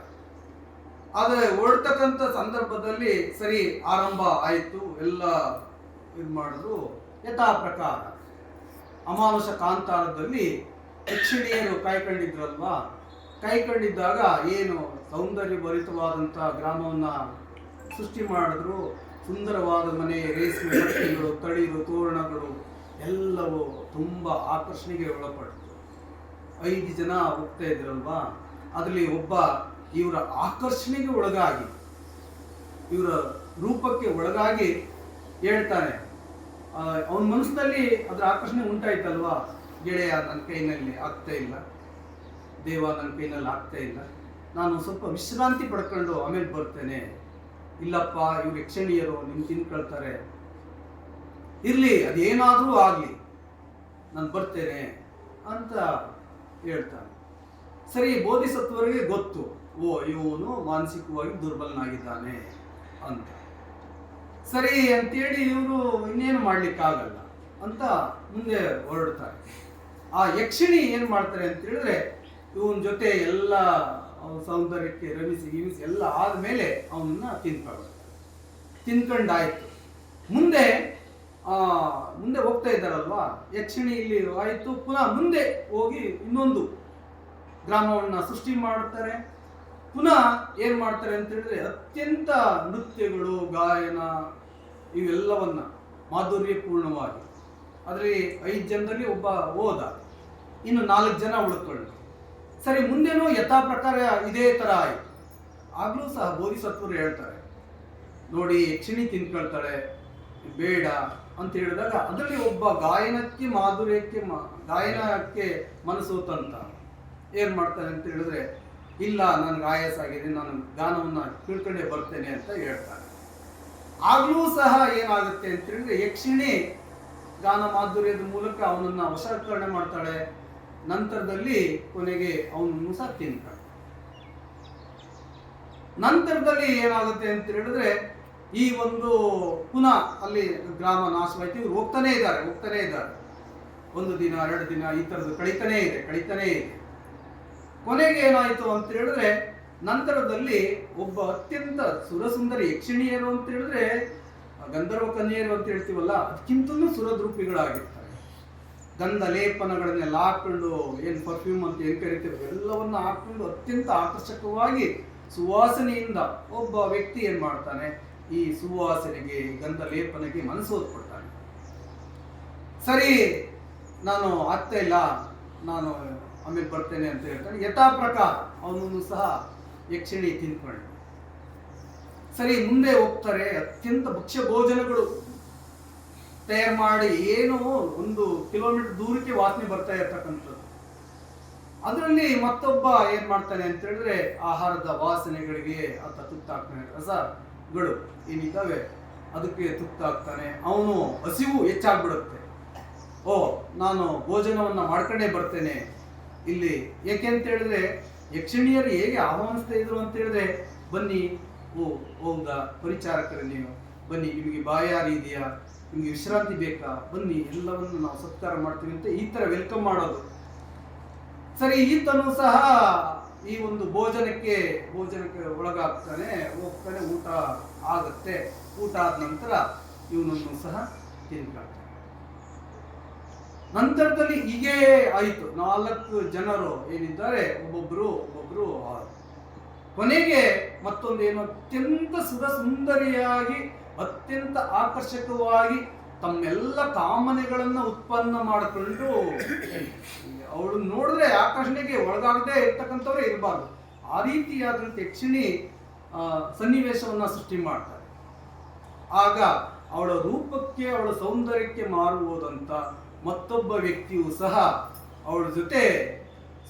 S1: ಆದರೆ ಹೊರಡ್ತಕ್ಕಂಥ ಸಂದರ್ಭದಲ್ಲಿ ಸರಿ ಆರಂಭ ಆಯಿತು, ಎಲ್ಲ ಇದು ಮಾಡಿದ್ರು. ಯಥಾ ಪ್ರಕಾರ ಅಮಾನುಷ ಕಾಂತಾರದಲ್ಲಿ ಯಕ್ಷಿಣಿಯರು ಕಾಯ್ಕೊಂಡಿದ್ರಲ್ವಾ, ಕಾಯ್ಕೊಂಡಿದ್ದಾಗ ಏನು ಸೌಂದರ್ಯ ಭರಿತವಾದಂಥ ಗ್ರಾಮವನ್ನು ಸೃಷ್ಟಿ ಮಾಡಿದ್ರು. ಸುಂದರವಾದ ಮನೆ, ರೇಷ್ಮೆ ಬಟ್ಟೆಗಳು, ತಳಿರು, ತೋರಣಗಳು ಎಲ್ಲವೂ ತುಂಬ ಆಕರ್ಷಣೆಗೆ ಒಳಪಡ್ತು. 5 ಜನ ಹೋಗ್ತಾ ಇದ್ರಲ್ವಾ, ಅದರಲ್ಲಿ ಒಬ್ಬ ಇವರ ಆಕರ್ಷಣೆಗೆ ಒಳಗಾಗಿ, ಇವರ ರೂಪಕ್ಕೆ ಒಳಗಾಗಿ ಹೇಳ್ತಾನೆ. ಅವನ ಮನಸ್ಸಿನಲ್ಲಿ ಅದರ ಆಕರ್ಷಣೆ ಉಂಟಾಯ್ತಲ್ವಾ, ಗೆಳೆಯ ನನ್ನ ಕೈನಲ್ಲಿ ಆಗ್ತಾ ಇಲ್ಲ, ದೇವ ನನ್ನ ಕೈನಲ್ಲಿ ಆಗ್ತಾ ಇಲ್ಲ, ನಾನು ಸ್ವಲ್ಪ ವಿಶ್ರಾಂತಿ ಪಡ್ಕೊಂಡು ಆಮೇಲೆ ಬರ್ತೇನೆ. ಇಲ್ಲಪ್ಪ, ಇವ್ರು ಯಕ್ಷಣಿಯರು ನಿಮ್ಗೆ ತಿನ್ಕೊಳ್ತಾರೆ, ಇರಲಿ ಅದೇನಾದರೂ ಆಗಲಿ ನಾನು ಬರ್ತೇನೆ ಅಂತ ಹೇಳ್ತಾನೆ. ಸರಿ, ಬೋಧಿಸತ್ವರಿಗೆ ಗೊತ್ತು, ಓ ಇವನು ಮಾನಸಿಕವಾಗಿ ದುರ್ಬಲನಾಗಿದ್ದಾನೆ ಅಂತ. ಸರಿ ಅಂತೇಳಿ ಇವರು ಇನ್ನೇನು ಮಾಡ್ಲಿಕ್ಕಾಗಲ್ಲ ಅಂತ ಮುಂದೆ ಹೊರಡ್ತಾರೆ. ಆ ಯಕ್ಷಿಣಿ ಏನು ಮಾಡ್ತಾರೆ ಅಂತ ಹೇಳಿದ್ರೆ, ಇವನ ಜೊತೆ ಎಲ್ಲ ಸೌಂದರ್ಯಕ್ಕೆ ರಮಿಸಿ ಗಿಮಿಸಿ ಎಲ್ಲ ಆದಮೇಲೆ ಅವನನ್ನ ತಿನ್ಕೊಂಡಾಯ್ತು. ಮುಂದೆ ಹೋಗ್ತಾ ಇದ್ದಾರಲ್ವಾ, ಯಕ್ಷಿಣಿ ಇಲ್ಲಿ ಆಯಿತು. ಪುನಃ ಮುಂದೆ ಹೋಗಿ ಇನ್ನೊಂದು ಗ್ರಾಮವನ್ನು ಸೃಷ್ಟಿ ಮಾಡ್ತಾರೆ. ಪುನಃ ಏನು ಮಾಡ್ತಾರೆ ಅಂತ ಹೇಳಿದ್ರೆ, ಅತ್ಯಂತ ನೃತ್ಯಗಳು, ಗಾಯನ ಇವೆಲ್ಲವನ್ನ ಮಾಧುರ್ಯಪೂರ್ಣವಾಗಿ. ಅದರಲ್ಲಿ 5 ಜನರಲ್ಲಿ ಒಬ್ಬ ಹೋದ, ಇನ್ನು 4 ಜನ ಉಳ್ಕೊಂಡು. ಸರಿ, ಮುಂದೆನೂ ಯಥಾ ಪ್ರಕಾರ ಇದೇ ಥರ ಆಯಿತು. ಆಗಲೂ ಸಹ ಬೋಧಿಸತ್ವರು ಹೇಳ್ತಾರೆ, ನೋಡಿ ಯಕ್ಷಿಣಿ ತಿನ್ಕೊಳ್ತಾಳೆ, ಬೇಡ ಅಂತ ಹೇಳಿದಾಗ ಅದರಲ್ಲಿ ಒಬ್ಬ ಗಾಯನಕ್ಕೆ ಮಾಧುರ್ಯಕ್ಕೆ ಗಾಯನಕ್ಕೆ ಮನಸ್ಸೋತಂತ ಏನು ಮಾಡ್ತಾನೆ ಅಂತ ಹೇಳಿದ್ರೆ, ಇಲ್ಲ ನನಗೆ ಆಯಾಸ ಆಗಿದೆ, ನಾನು ಗಾನವನ್ನು ತಿಳ್ಕೊಂಡೇ ಬರ್ತೇನೆ ಅಂತ ಹೇಳ್ತಾನೆ. ಆಗಲೂ ಸಹ ಏನಾಗುತ್ತೆ ಅಂತ ಹೇಳಿದ್ರೆ, ಯಕ್ಷಿಣಿ ಗಾನ ಮಾಧುರ್ಯದ ಮೂಲಕ ಅವನನ್ನು ವಶೀಕರಣ ಮಾಡ್ತಾಳೆ. ನಂತರದಲ್ಲಿ ಕೊನೆಗೆ ಅವನನ್ನು ಸಹ ತಿಂತಾಳೆ. ನಂತರದಲ್ಲಿ ಏನಾಗುತ್ತೆ ಅಂತ ಹೇಳಿದ್ರೆ, ಈ ಒಂದು ಪುನಃ ಅಲ್ಲಿ ಗ್ರಾಮ ನಾಶವಾಯ್ತು. ಇವ್ರು ಹೋಗ್ತಾನೆ ಇದ್ದಾರೆ. 1 ದಿನ 2 ದಿನ ಈ ಥರದ್ದು ಕಳೀತಾನೇ ಇದೆ. ಕೊನೆಗೆ ಏನಾಯಿತು ಅಂತ ಹೇಳಿದ್ರೆ ನಂತರದಲ್ಲಿ ಒಬ್ಬ ಅತ್ಯಂತ ಸುರಸುಂದರಿ ಯಕ್ಷಿಣಿಯರು ಅಂತ ಹೇಳಿದ್ರೆ ಗಂಧರ್ವ ಕನ್ಯೆಯರು ಅಂತ ಹೇಳ್ತೀವಲ್ಲ, ಅದಕ್ಕಿಂತಲೂ ಸುರದ್ರೂಪಿಗಳಾಗಿರ್ತಾರೆ. ಗಂಧ ಲೇಪನಗಳನ್ನೆಲ್ಲ ಹಾಕೊಂಡು, ಏನು ಪರ್ಫ್ಯೂಮ್ ಅಂತ ಏನು ಕರಿತೀವಿ ಎಲ್ಲವನ್ನ ಹಾಕೊಂಡು ಅತ್ಯಂತ ಆಕರ್ಷಕವಾಗಿ ಸುವಾಸನೆಯಿಂದ ಒಬ್ಬ ವ್ಯಕ್ತಿ ಏನ್ ಮಾಡ್ತಾನೆ, ಈ ಸುವಾಸನೆಗೆ ಗಂಧ ಲೇಪನೆಗೆ ಮನಸ್ಸು ಓದ್ಕೊಡ್ತಾನೆ. ಸರಿ, ನಾನು ಆಗ್ತಾ ಇಲ್ಲ, ನಾನು ಆಮೇಲೆ ಬರ್ತೇನೆ ಅಂತ ಹೇಳ್ತಾನೆ. ಯಥಾ ಪ್ರಕಾರ ಅವನನ್ನು ಸಹ ಯಕ್ಷಿಣಿ ತಿನ್ಕೊಂಡು ಸರಿ ಮುಂದೆ ಹೋಗ್ತಾರೆ. ಅತ್ಯಂತ ಭಕ್ಷ್ಯ ಭೋಜನಗಳು ತಯಾರು ಮಾಡಿ ಏನೋ 1 ಕಿಲೋಮೀಟರ್ ದೂರಕ್ಕೆ ವಾಸನೆ ಬರ್ತಾ ಇರ್ತಕ್ಕಂಥದ್ದು. ಅದರಲ್ಲಿ ಮತ್ತೊಬ್ಬ ಏನ್ ಮಾಡ್ತಾನೆ ಅಂತ ಹೇಳಿದ್ರೆ ಆಹಾರದ ವಾಸನೆಗಳಿಗೆ ಆತ ತುತ್ತಾಗ್ತಾನೆ. ರಸಗಳು ಏನಿದ್ದಾವೆ ಅದಕ್ಕೆ ತುತ್ತಾಗ್ತಾನೆ. ಅವನು ಹಸಿವು ಹೆಚ್ಚಾಗ್ಬಿಡುತ್ತೆ. ಓ, ನಾನು ಭೋಜನವನ್ನ ಮಾಡ್ಕೊಂಡೇ ಬರ್ತೇನೆ ಇಲ್ಲಿ. ಏಕೆ ಅಂತ ಹೇಳಿದ್ರೆ ಯಕ್ಷಿಣಿಯರು ಹೇಗೆ ಆಹ್ವಾನಿಸ್ತಾ ಇದ್ರು ಅಂತ ಹೇಳಿದ್ರೆ, ಬನ್ನಿ, ಓ ಹೌದಾ ಪರಿಚಾರಕರೇ ನೀವು, ಬನ್ನಿ, ನಿಮಗೆ ಬಾಯಾರಿ ಇದೆಯಾ, ನಿಮಗೆ ವಿಶ್ರಾಂತಿ ಬೇಕಾ, ಬನ್ನಿ, ಎಲ್ಲವನ್ನು ನಾವು ಸತ್ಕಾರ ಮಾಡ್ತೀವಿ ಅಂತ ಈ ತರ ವೆಲ್ಕಮ್ ಮಾಡೋದು. ಸರಿ, ಈತನು ಸಹ ಈ ಒಂದು ಭೋಜನಕ್ಕೆ ಒಳಗಾಗ್ತಾನೆ, ಹೋಗ್ತಾನೆ. ಊಟ ಆಗುತ್ತೆ. ಊಟ ಆದ ನಂತರ ಇವನನ್ನು ಸಹ ತಿನ್ಕೊಳ್ತಾನೆ. ನಂತರದಲ್ಲಿ ಹೀಗೆ ಆಯಿತು. 4 ಜನರು ಏನಿದ್ದಾರೆ, ಒಬ್ಬೊಬ್ರು ಕೊನೆಗೆ ಮತ್ತೊಂದೇನು, ಅತ್ಯಂತ ಸುಂದರಿಯಾಗಿ ಅತ್ಯಂತ ಆಕರ್ಷಕವಾಗಿ ತಮ್ಮೆಲ್ಲ ಕಾಮನೆಗಳನ್ನ ಉತ್ಪನ್ನ ಮಾಡಿಕೊಂಡು, ಅವಳು ನೋಡಿದ್ರೆ ಆಕರ್ಷಣೆಗೆ ಒಳಗಾಗದೆ ಇರ್ತಕ್ಕಂಥವ್ರೆ ಇರಬಾರ್ದು, ಆ ರೀತಿಯಾದಂಥ ಯಕ್ಷಿಣಿ ಸನ್ನಿವೇಶವನ್ನ ಸೃಷ್ಟಿ ಮಾಡ್ತಾರೆ. ಆಗ ಅವಳ ರೂಪಕ್ಕೆ, ಅವಳ ಸೌಂದರ್ಯಕ್ಕೆ ಮಾರುವುದಂತ ಮತ್ತೊಬ್ಬ ವ್ಯಕ್ತಿಯು ಸಹ ಅವಳ ಜೊತೆ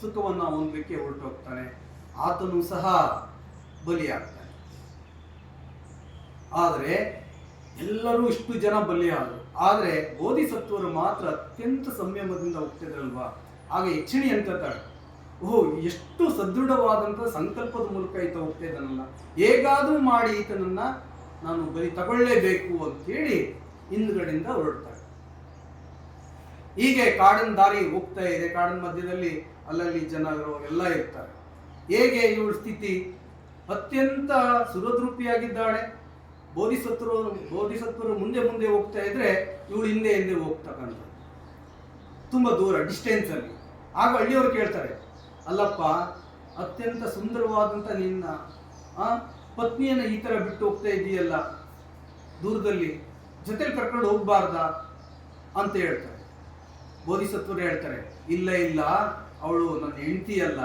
S1: ಸುಖವನ್ನ ಹೊಂದಲಿಕ್ಕೆ ಹೊರಟೋಗ್ತಾನೆ. ಆತನು ಸಹ ಬಲಿಯಾಗ್ತಾನೆ. ಆದರೆ ಎಲ್ಲರೂ ಇಷ್ಟು ಜನ ಬಲಿಯಾದರು. ಆದರೆ ಬೋಧಿಸತ್ವರು ಮಾತ್ರ ಅತ್ಯಂತ ಸಂಯಮದಿಂದ ಹೋಗ್ತಿದ್ರಲ್ವಾ. ಆಗ ಯಕ್ಷಿಣಿ ಅಂತಾಳೆ, ಓಹೋ, ಎಷ್ಟು ಸದೃಢವಾದಂತಹ ಸಂಕಲ್ಪದ ಮೂಲಕ ಈತ ಹೋಗ್ತಾ ಇದ್ದಾನಲ್ಲ, ಹೇಗಾದ್ರೂ ಮಾಡಿ ಈತನನ್ನ ನಾನು ಬಲಿ ತಗೊಳ್ಳೇಬೇಕು ಅಂತ ಹೇಳಿ ಹಿಂದ್ಗಡೆಯಿಂದ ಹೊರಡ್ತಾಳೆ. ಹೀಗೆ ಕಾಡಿನ ದಾರಿ ಹೋಗ್ತಾ ಇದೆ. ಕಾಡಿನ ಮಧ್ಯದಲ್ಲಿ ಅಲ್ಲಲ್ಲಿ ಜನರು ಎಲ್ಲ ಇರ್ತಾರೆ. ಹೇಗೆ ಇವಳ ಸ್ಥಿತಿ, ಅತ್ಯಂತ ಸುರದ್ರೂಪಿಯಾಗಿದ್ದಾಳೆ. ಬೋಧಿಸತ್ವರು ಮುಂದೆ ಹೋಗ್ತಾ ಇದ್ರೆ ಇವಳು ಹಿಂದೆ ಹೋಗ್ತಕ್ಕಂಥ ತುಂಬಾ ದೂರ ಡಿಸ್ಟೆನ್ಸ್ ಅಲ್ಲಿ. ಆಗ ಹಳ್ಳಿಯವರು ಕೇಳ್ತಾರೆ, ಅಲ್ಲಪ್ಪ, ಅತ್ಯಂತ ಸುಂದರವಾದಂತ ನಿನ್ನ ಪತ್ನಿಯನ್ನ ಈ ತರ ಬಿಟ್ಟು ಹೋಗ್ತಾ ಇದೆಯಲ್ಲ ದೂರದಲ್ಲಿ, ಜೊತೆಲಿ ಕರ್ಕೊಂಡು ಹೋಗ್ಬಾರ್ದ ಅಂತ ಹೇಳ್ತಾರೆ. ಬೋಧಿಸತ್ವರು ಹೇಳ್ತಾರೆ, ಇಲ್ಲ, ಅವಳು ನನ್ನ ಹೆಂಡತಿ ಅಲ್ಲ,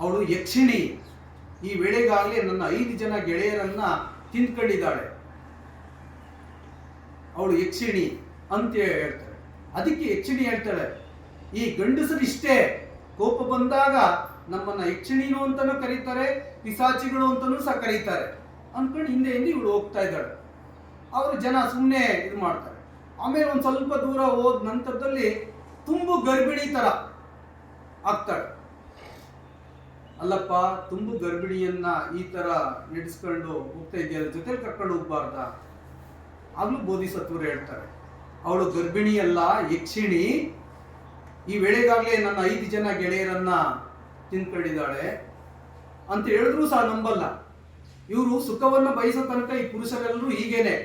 S1: ಅವಳು ಯಕ್ಷಿಣಿ. ಈ ವೇಳೆಗಾಗಲೇ ನನ್ನ 5 ಜನ ಗೆಳೆಯರನ್ನ ತಿಂದ್ಕೊಂಡಿದ್ದಾಳೆ, ಅವಳು ಯಕ್ಷಿಣಿ ಅಂತ ಹೇಳ್ತಾರೆ. ಅದಕ್ಕೆ ಯಕ್ಷಿಣಿ ಹೇಳ್ತಾಳೆ, ಈ ಗಂಡಸರು ಇಷ್ಟೇ, ಕೋಪ ಬಂದಾಗ ನಮ್ಮನ್ನ ಯಕ್ಷಿಣಿನು ಅಂತಾನೂ ಕರೀತಾರೆ, ಪಿಸಾಚಿಗಳು ಅಂತಾನೂ ಸಹ ಕರೀತಾರೆ ಅಂದ್ಕೊಂಡು ಹಿಂದೆ ಇವಳು ಹೋಗ್ತಾ ಇದ್ದಾಳೆ. ಅವರು ಜನ ಸುಮ್ಮನೆ ಇದು ಮಾಡ್ತಾರೆ. ಆಮೇಲೆ ಒಂದು ಸ್ವಲ್ಪ ದೂರ ಹೋದ ನಂತರದಲ್ಲಿ ತುಂಬು ಗರ್ಭಿಣಿ ತರ ಆಗ್ತಾಳೆ. ಅಲ್ಲಪ್ಪ, ತುಂಬು ಗರ್ಭಿಣಿಯನ್ನ ಈ ತರ ನಡೆಸ್ಕೊಂಡು ಹೋಗ್ತಾ ಇದೆಯಲ್ಲ, ಜೊತೆಲಿ ಕರ್ಕೊಂಡು ಹೋಗ್ಬಾರ್ದ? ಆಗ್ಲೂ ಬೋಧಿಸತ್ವರು ಹೇಳ್ತಾರೆ, ಅವಳು ಗರ್ಭಿಣಿಯಲ್ಲ, ಯಕ್ಷಿಣಿ. ಈ ವೇಳೆಗಾಗಲೇ ನನ್ನ 5 ಜನ ಗೆಳೆಯರನ್ನ ತಿಂದ್ಕೊಂಡಿದ್ದಾಳೆ ಅಂತ ಹೇಳಿದ್ರು ಸಹ ನಂಬಲ್ಲ. ಇವರು ಸುಖವನ್ನ ಬಯಸೋ ತನಕ ಈ ಪುರುಷರೆಲ್ಲರೂ ಹೀಗೇನೆ.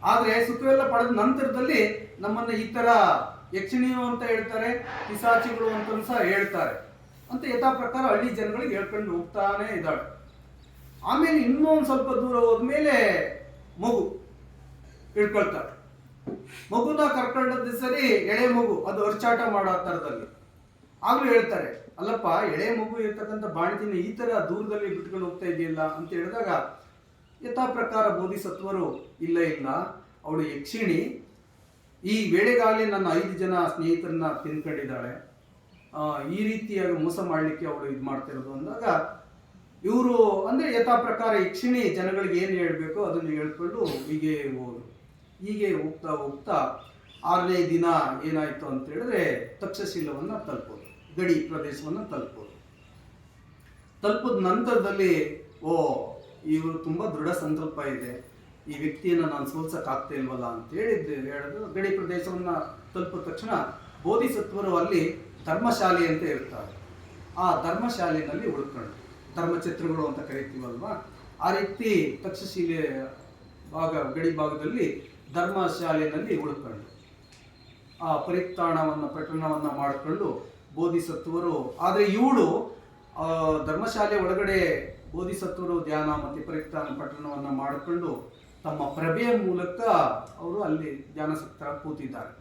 S1: ಆದ್ರೆ ಸುಖವೆಲ್ಲ ಪಡೆದ ನಂತರದಲ್ಲಿ ನಮ್ಮನ್ನ ಈ ತರ ಯಕ್ಷಿಣಿಯು ಅಂತ ಹೇಳ್ತಾರೆ, ಪಿಸಾಚಿಗಳು ಅಂತ ಸಹ ಹೇಳ್ತಾರೆ ಅಂತ ಯಥಾ ಪ್ರಕಾರ ಹಳ್ಳಿ ಜನಗಳಿಗೆ ಹೇಳ್ಕೊಂಡು ಹೋಗ್ತಾನೆ ಇದ್ದಾಳೆ. ಆಮೇಲೆ ಇನ್ನೊಂದು ಸ್ವಲ್ಪ ದೂರ ಹೋದ್ಮೇಲೆ ಮಗು ಇಟ್ಕೊಳ್ತಾರೆ. ಮಗುನ ಕರ್ಕೊಂಡದ್ದು ಸರಿ, ಎಳೆ ಮಗು, ಅದು ಅರ್ಚಾಟ ಮಾಡೋ ಥರದಲ್ಲಿ. ಆಗ್ಲೂ ಹೇಳ್ತಾರೆ, ಅಲ್ಲಪ್ಪ, ಎಳೆ ಮಗು ಇರ್ತಕ್ಕಂಥ ಬಾಣತಿನ ಈ ತರ ದೂರದಲ್ಲಿ ಬಿಟ್ಕೊಂಡು ಹೋಗ್ತಾ ಇದೆಯಲ್ಲ ಅಂತ ಹೇಳಿದಾಗ ಯಥಾ ಪ್ರಕಾರ ಬೋಧಿಸತ್ವರು, ಇಲ್ಲ, ಅವಳು ಯಕ್ಷಿಣಿ. ಈ ವೇಳೆಗಾಗಲೇ ನನ್ನ 5 ಜನ ಸ್ನೇಹಿತರನ್ನ ತಿನ್ಕೊಂಡಿದ್ದಾಳೆ, ಈ ರೀತಿಯಾಗಿ ಮೋಸ ಮಾಡಲಿಕ್ಕೆ ಅವಳು ಇದು ಮಾಡ್ತಿರೋದು ಅಂದಾಗ ಇವರು ಅಂದ್ರೆ ಯಥಾ ಪ್ರಕಾರ ಯಕ್ಷಿಣಿ ಜನಗಳಿಗೆ ಏನು ಹೇಳ್ಬೇಕು ಅದನ್ನು ಹೇಳ್ಕೊಂಡು ಹೀಗೆ ಹೋಗ್ತಾ 6ನೇ ದಿನ ಏನಾಯ್ತು ಅಂತ ಹೇಳಿದ್ರೆ ತಕ್ಷಶಿಲವನ್ನ ತಲುಪೋದು, ಗಡಿ ಪ್ರದೇಶವನ್ನ ತಲುಪೋದು. ತಲುಪಿದ ನಂತರದಲ್ಲಿ ಇವರು ತುಂಬಾ ದೃಢ ಸಂಕಲ್ಪ ಇದೆ, ಈ ವ್ಯಕ್ತಿಯನ್ನ ನಾನು ಸೋಲ್ಸಕ್ ಆಗ್ತಾ ಇಲ್ವಲ್ಲ ಅಂತ ಹೇಳಿದ್ದು ಗಡಿ ಪ್ರದೇಶವನ್ನ ತಲುಪಿದ ತಕ್ಷಣ ಬೋಧಿಸತ್ವರು ಅಲ್ಲಿ ಧರ್ಮಶಾಲೆ ಅಂತ ಇರ್ತಾರೆ. ಆ ಧರ್ಮಶಾಲೆಯಲ್ಲಿ ಉಳ್ಕೊಂಡು, ಧರ್ಮಛತ್ರಗಳು ಅಂತ ಕರಿತೀವಲ್ವಾ, ಆ ರೀತಿ ತಕ್ಷಶಿಲೆ ಗಡಿ ಭಾಗದಲ್ಲಿ ಧರ್ಮಶಾಲೆಯಲ್ಲಿ ಉಳ್ಕೊಂಡು ಆ ಪರಿತ್ರಾಣವನ್ನು ಪಠಣವನ್ನು ಮಾಡಿಕೊಂಡು ಬೋಧಿಸತ್ವರು. ಆದರೆ ಇವಳು ಧರ್ಮಶಾಲೆ ಒಳಗಡೆ ಬೋಧಿಸತ್ವರು ಧ್ಯಾನ ಮತ್ತು ಪರಿತ್ರಾಣ ಪಠಣವನ್ನು ಮಾಡಿಕೊಂಡು ತಮ್ಮ ಪ್ರಭೆಯ ಮೂಲಕ ಅವರು ಅಲ್ಲಿ ಧ್ಯಾನಾಸಕ್ತರ ಕೂತಿದ್ದಾರೆ.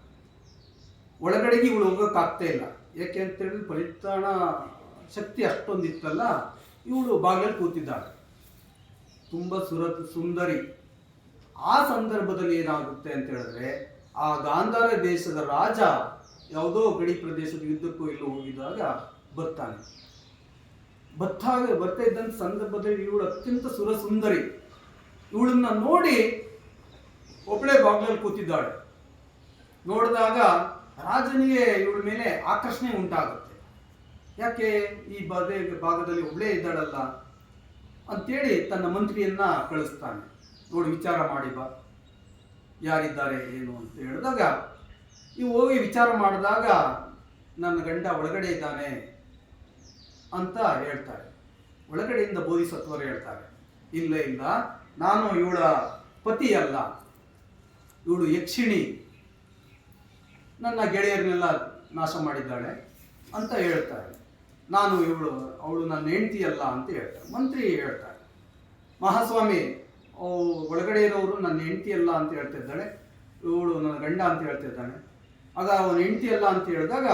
S1: ಒಳಗಡೆಗೆ ಇವಳು ಹೋಗೋಕ್ಕಾಗ್ತಾ ಇಲ್ಲ. ಯಾಕೆ ಅಂತ ಹೇಳಿದ್ರೆ ಪರಿತ್ರಾಣ ಶಕ್ತಿ ಅಷ್ಟೊಂದಿತ್ತಲ್ಲ, ಇವಳು ಬಾಗಿಲಲ್ಲಿ ಕೂತಿದ್ದಾಳೆ, ತುಂಬ ಸುಂದರಿ. ಆ ಸಂದರ್ಭದಲ್ಲಿ ಏನಾಗುತ್ತೆ ಅಂತ ಹೇಳಿದ್ರೆ, ಆ ಗಾಂಧಾರ ದೇಶದ ರಾಜ ಯಾವುದೋ ಗಡಿ ಪ್ರದೇಶದ ಯುದ್ಧಕ್ಕೂ ಇಲ್ಲೂ ಹೋಗಿದಾಗ ಬರ್ತಾನೆ. ಬರ್ತಾ ಇದ್ದಂಥ ಸಂದರ್ಭದಲ್ಲಿ ಇವಳು ಅತ್ಯಂತ ಸುಂದರಿ. ಇವಳನ್ನ ನೋಡಿ ಒಬ್ಬಳೇ ಬಾಗಿಲಲ್ಲಿ ಕೂತಿದ್ದಾಳೆ. ನೋಡಿದಾಗ ರಾಜನಿಗೆ ಇವಳ ಮೇಲೆ ಆಕರ್ಷಣೆ ಉಂಟಾಗುತ್ತೆ. ಯಾಕೆ ಈ ಭಾಗದಲ್ಲಿ ಒಬ್ಬಳೇ ಇದ್ದಾಳಲ್ಲ ಅಂತೇಳಿ ತನ್ನ ಮಂತ್ರಿಯನ್ನ ಕಳಿಸ್ತಾನೆ. ನೋಡಿ ವಿಚಾರ ಮಾಡಿ ಬಾ, ಯಾರಿದ್ದಾರೆ ಏನು ಅಂತ ಹೇಳಿದಾಗ ಇವು ಹೋಗಿ ವಿಚಾರ ಮಾಡಿದಾಗ ನನ್ನ ಗಂಡ ಒಳಗಡೆ ಇದ್ದಾನೆ ಅಂತ ಹೇಳ್ತಾರೆ. ಒಳಗಡೆಯಿಂದ ಬೋಧಿಸತ್ವರು ಹೇಳ್ತಾರೆ, ಇಲ್ಲ ಇಲ್ಲ, ನಾನು ಇವಳ ಪತಿ ಅಲ್ಲ, ಇವಳು ಯಕ್ಷಿಣಿ, ನನ್ನ ಗೆಳೆಯರನ್ನೆಲ್ಲ ನಾಶ ಮಾಡಿದ್ದಾಳೆ ಅಂತ ಹೇಳ್ತಾರೆ. ಅವಳು ನನ್ನ ಹೆಂಡತಿ ಅಲ್ಲ ಅಂತ ಹೇಳ್ತಾರೆ. ಮಂತ್ರಿ ಹೇಳ್ತಾರೆ, ಮಹಾಸ್ವಾಮಿ ಒಳಗಡೆ ಇರೋರು ನನ್ನ ಹೆಂಡತಿ ಅಲ್ಲ ಅಂತ ಹೇಳ್ತಿದ್ದಾಳೆ, ಇವಳು ನನ್ನ ಗಂಡ ಅಂತ ಹೇಳ್ತಿದ್ದಾನೆ. ಆಗ ಅವನ ಹೆಂಡತಿ ಅಲ್ಲ ಅಂತ ಹೇಳಿದಾಗ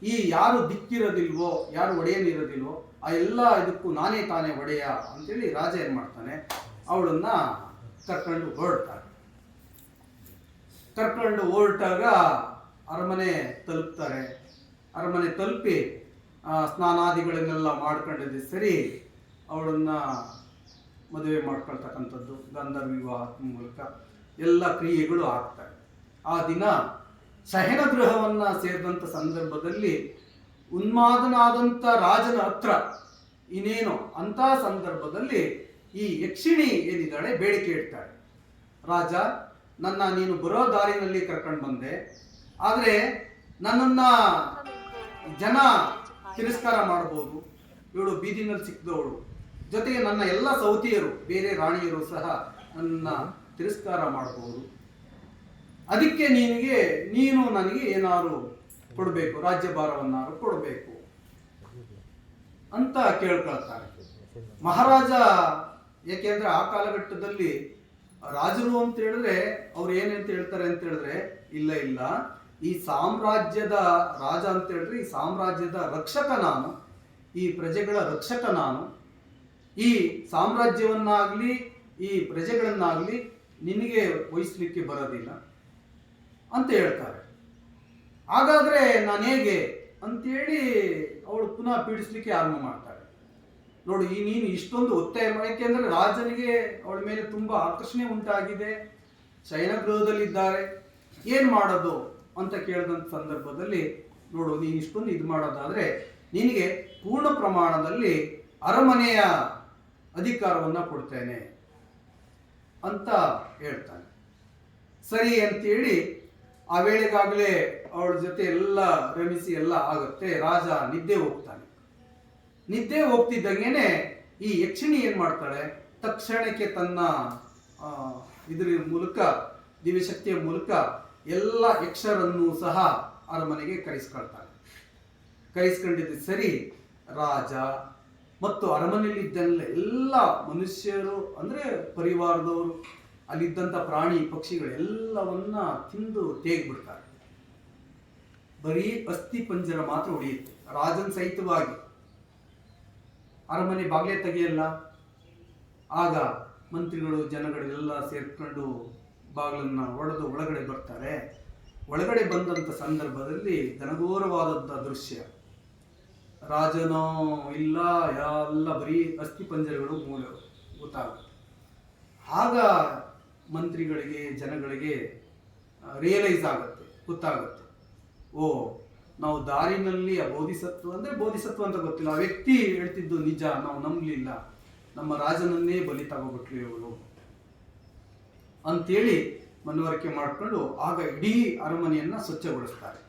S1: ಈ ಯಾರು ದಿಕ್ಕಿರೋದಿಲ್ವೋ, ಯಾರು ಒಡೆಯನಿರೋದಿಲ್ವೋ ಆ ಎಲ್ಲ ಇದಕ್ಕೂ ನಾನೇ ತಾನೇ ಒಡೆಯ ಅಂತೇಳಿ ರಾಜ ಏನು ಮಾಡ್ತಾನೆ, ಅವಳನ್ನ ಕರ್ಕೊಂಡು ಹೊರಡ್ತಾನೆ. ಕರ್ಕೊಂಡು ಹೊರಟಾಗ ಅರಮನೆ ತಲುಪ್ತಾರೆ. ಅರಮನೆ ತಲುಪಿ ಸ್ನಾನಾದಿಗಳನ್ನೆಲ್ಲ ಮಾಡ್ಕೊಂಡಿದ್ದೆ ಸರಿ ಅವಳನ್ನ ಮದುವೆ ಮಾಡ್ಕೊಳ್ತಕ್ಕಂಥದ್ದು ಗಂಧರ್ವ ವಿವಾಹದ ಮೂಲಕ ಎಲ್ಲ ಕ್ರಿಯೆಗಳು ಆಗ್ತವೆ. ಆ ದಿನ ಶಯನ ಗೃಹವನ್ನು ಸೇರಿದಂಥ ಸಂದರ್ಭದಲ್ಲಿ ಉನ್ಮಾದನಾದಂಥ ರಾಜನ ಹತ್ರ ಇನ್ನೇನು ಅಂಥ ಸಂದರ್ಭದಲ್ಲಿ ಈ ಯಕ್ಷಿಣಿ ಏನಿದ್ದಾಳೆ ಬೇಡಿಕೆ ಇಡ್ತಾಳೆ, ರಾಜ ನೀನು ಬರೋ ದಾರಿನಲ್ಲಿ ಕರ್ಕೊಂಡು ಬಂದೆ, ಆದರೆ ನನ್ನನ್ನು ಜನ ತಿರಸ್ಕಾರ ಮಾಡ್ಬೋದು, ಇವಳು ಬೀದಿನಲ್ಲಿ ಸಿಕ್ಕಿದವಳು, ಜೊತೆಗೆ ನನ್ನ ಎಲ್ಲ ಸೌತಿಯರು ಬೇರೆ ರಾಣಿಯರು ಸಹ ನನ್ನ ತಿರಸ್ಕಾರ ಮಾಡಬಹುದು, ಅದಕ್ಕೆ ನೀನು ನನಗೆ ಏನಾದ್ರು ಕೊಡಬೇಕು, ರಾಜ್ಯಭಾರವನ್ನಾರು ಕೊಡಬೇಕು ಅಂತ ಕೇಳ್ಕೊಳ್ತಾರೆ. ಮಹಾರಾಜ ಏಕೆಂದ್ರೆ ಆ ಕಾಲಘಟ್ಟದಲ್ಲಿ ರಾಜರು ಅಂತ ಹೇಳಿದ್ರೆ ಅವ್ರು ಏನಂತ ಹೇಳ್ತಾರೆ ಅಂತ ಹೇಳಿದ್ರೆ, ಇಲ್ಲ ಇಲ್ಲ, ಈ ಸಾಮ್ರಾಜ್ಯದ ರಾಜ ಅಂತ ಹೇಳಿದ್ರೆ ಈ ಸಾಮ್ರಾಜ್ಯದ ರಕ್ಷಕ ನಾನು, ಈ ಪ್ರಜೆಗಳ ರಕ್ಷಕ ನಾನು, ಈ ಸಾಮ್ರಾಜ್ಯವನ್ನಾಗ್ಲಿ ಈ ಪ್ರಜೆಗಳನ್ನಾಗ್ಲಿ ನಿನಗೆ ವಹಿಸ್ಲಿಕ್ಕೆ ಬರೋದಿಲ್ಲ ಅಂತ ಹೇಳ್ತಾರೆ. ಹಾಗಾದ್ರೆ ನಾನು ಹೇಗೆ ಅಂತೇಳಿ ಅವಳು ಪುನಃ ಪೀಡಿಸ್ಲಿಕ್ಕೆ ಆರಂಭ ಮಾಡ್ತಾರೆ. ನೋಡಿ, ನೀನು ಇಷ್ಟೊಂದು ಒತ್ತಾಯ ಯಾಕೆಂದ್ರೆ ರಾಜನಿಗೆ ಅವಳ ಮೇಲೆ ತುಂಬಾ ಆಕರ್ಷಣೆ ಉಂಟಾಗಿದೆ, ಶಯನಗೃಹದಲ್ಲಿದ್ದಾರೆ, ಏನ್ ಮಾಡೋದು ಅಂತ ಕೇಳಿದಂಥ ಸಂದರ್ಭದಲ್ಲಿ, ನೋಡು ನೀನು ಇಷ್ಟೊಂದು ಇದು ಮಾಡೋದಾದ್ರೆ ನಿನಗೆ ಪೂರ್ಣ ಪ್ರಮಾಣದಲ್ಲಿ ಅರಮನೆಯ ಅಧಿಕಾರವನ್ನ ಕೊಡ್ತೇನೆ ಅಂತ ಹೇಳ್ತಾನೆ. ಸರಿ ಅಂತೇಳಿ ಆ ವೇಳೆಗಾಗಲೇ ಅವಳ ಜೊತೆ ಎಲ್ಲ ರಮಿಸಿ ಎಲ್ಲ ಆಗುತ್ತೆ. ರಾಜ ನಿದ್ದೆ ಹೋಗ್ತಾನೆ. ನಿದ್ದೆ ಹೋಗ್ತಿದ್ದಂಗೆನೆ ಈ ಯಕ್ಷಿಣಿ ಏನ್ ಮಾಡ್ತಾಳೆ, ತಕ್ಷಣಕ್ಕೆ ತನ್ನ ಇದ್ರ ಮೂಲಕ ದಿವ್ಯಶಕ್ತಿಯ ಮೂಲಕ ಎಲ್ಲ ಯಕ್ಷರನ್ನು ಸಹ ಅರಮನೆಗೆ ಕರೆಸ್ಕೊಳ್ತಾಳೆ. ಕರೆಸ್ಕೊಂಡಿದ್ದು ಸರಿ ರಾಜ ಮತ್ತು ಅರಮನೆಯಲ್ಲಿದ್ದಂಥ ಎಲ್ಲ ಮನುಷ್ಯರು ಅಂದ್ರೆ ಪರಿವಾರದವರು, ಅಲ್ಲಿದ್ದಂಥ ಪ್ರಾಣಿ ಪಕ್ಷಿಗಳೆಲ್ಲವನ್ನ ತಿಂದು ತೇಗ್ಬಿಡ್ತಾರೆ. ಬರೀ ಅಸ್ಥಿ ಪಂಜರ ಮಾತ್ರ ಉಳಿಯುತ್ತೆ. ರಾಜನ್ ಸಹಿತವಾಗಿ ಅರಮನೆ ಬಾಗಿಲೇ ತೆಗೆಯಲ್ಲ. ಆಗ ಮಂತ್ರಿಗಳು ಜನಗಳೆಲ್ಲ ಸೇರ್ಕೊಂಡು ಬಾಗಿಲನ್ನ ಒಡೆದು ಒಳಗಡೆ ಬರ್ತಾರೆ. ಒಳಗಡೆ ಬಂದಂಥ ಸಂದರ್ಭದಲ್ಲಿ ಘನಘೋರವಾದಂಥ ದೃಶ್ಯ. ರಾಜನೋ ಇಲ್ಲ, ಎಲ್ಲ ಬರೀ ಅಸ್ಥಿ ಪಂಜರಗಳು ಗೊತ್ತಾಗುತ್ತೆ. ಆಗ ಮಂತ್ರಿಗಳಿಗೆ ಜನಗಳಿಗೆ ರಿಯಲೈಸ್ ಆಗುತ್ತೆ, ಗೊತ್ತಾಗುತ್ತೆ, ಓ ನಾವು ದಾರಿನಲ್ಲಿ ಆ ಬೋಧಿಸತ್ವ ಅಂತ ಗೊತ್ತಿಲ್ಲ, ಆ ವ್ಯಕ್ತಿ ಹೇಳ್ತಿದ್ದು ನಿಜ, ನಾವು ನಂಬಲಿಲ್ಲ, ನಮ್ಮ ರಾಜನನ್ನೇ ಬಲಿ ತಗೋಬಿಟ್ಲು ಇವಳು ಅಂತೇಳಿ ಮನವರಿಕೆ ಮಾಡಿಕೊಂಡು ಆಗ ಇಡೀ ಅರಮನೆಯನ್ನ ಸ್ವಚ್ಛಗೊಳಿಸ್ತಾರೆ.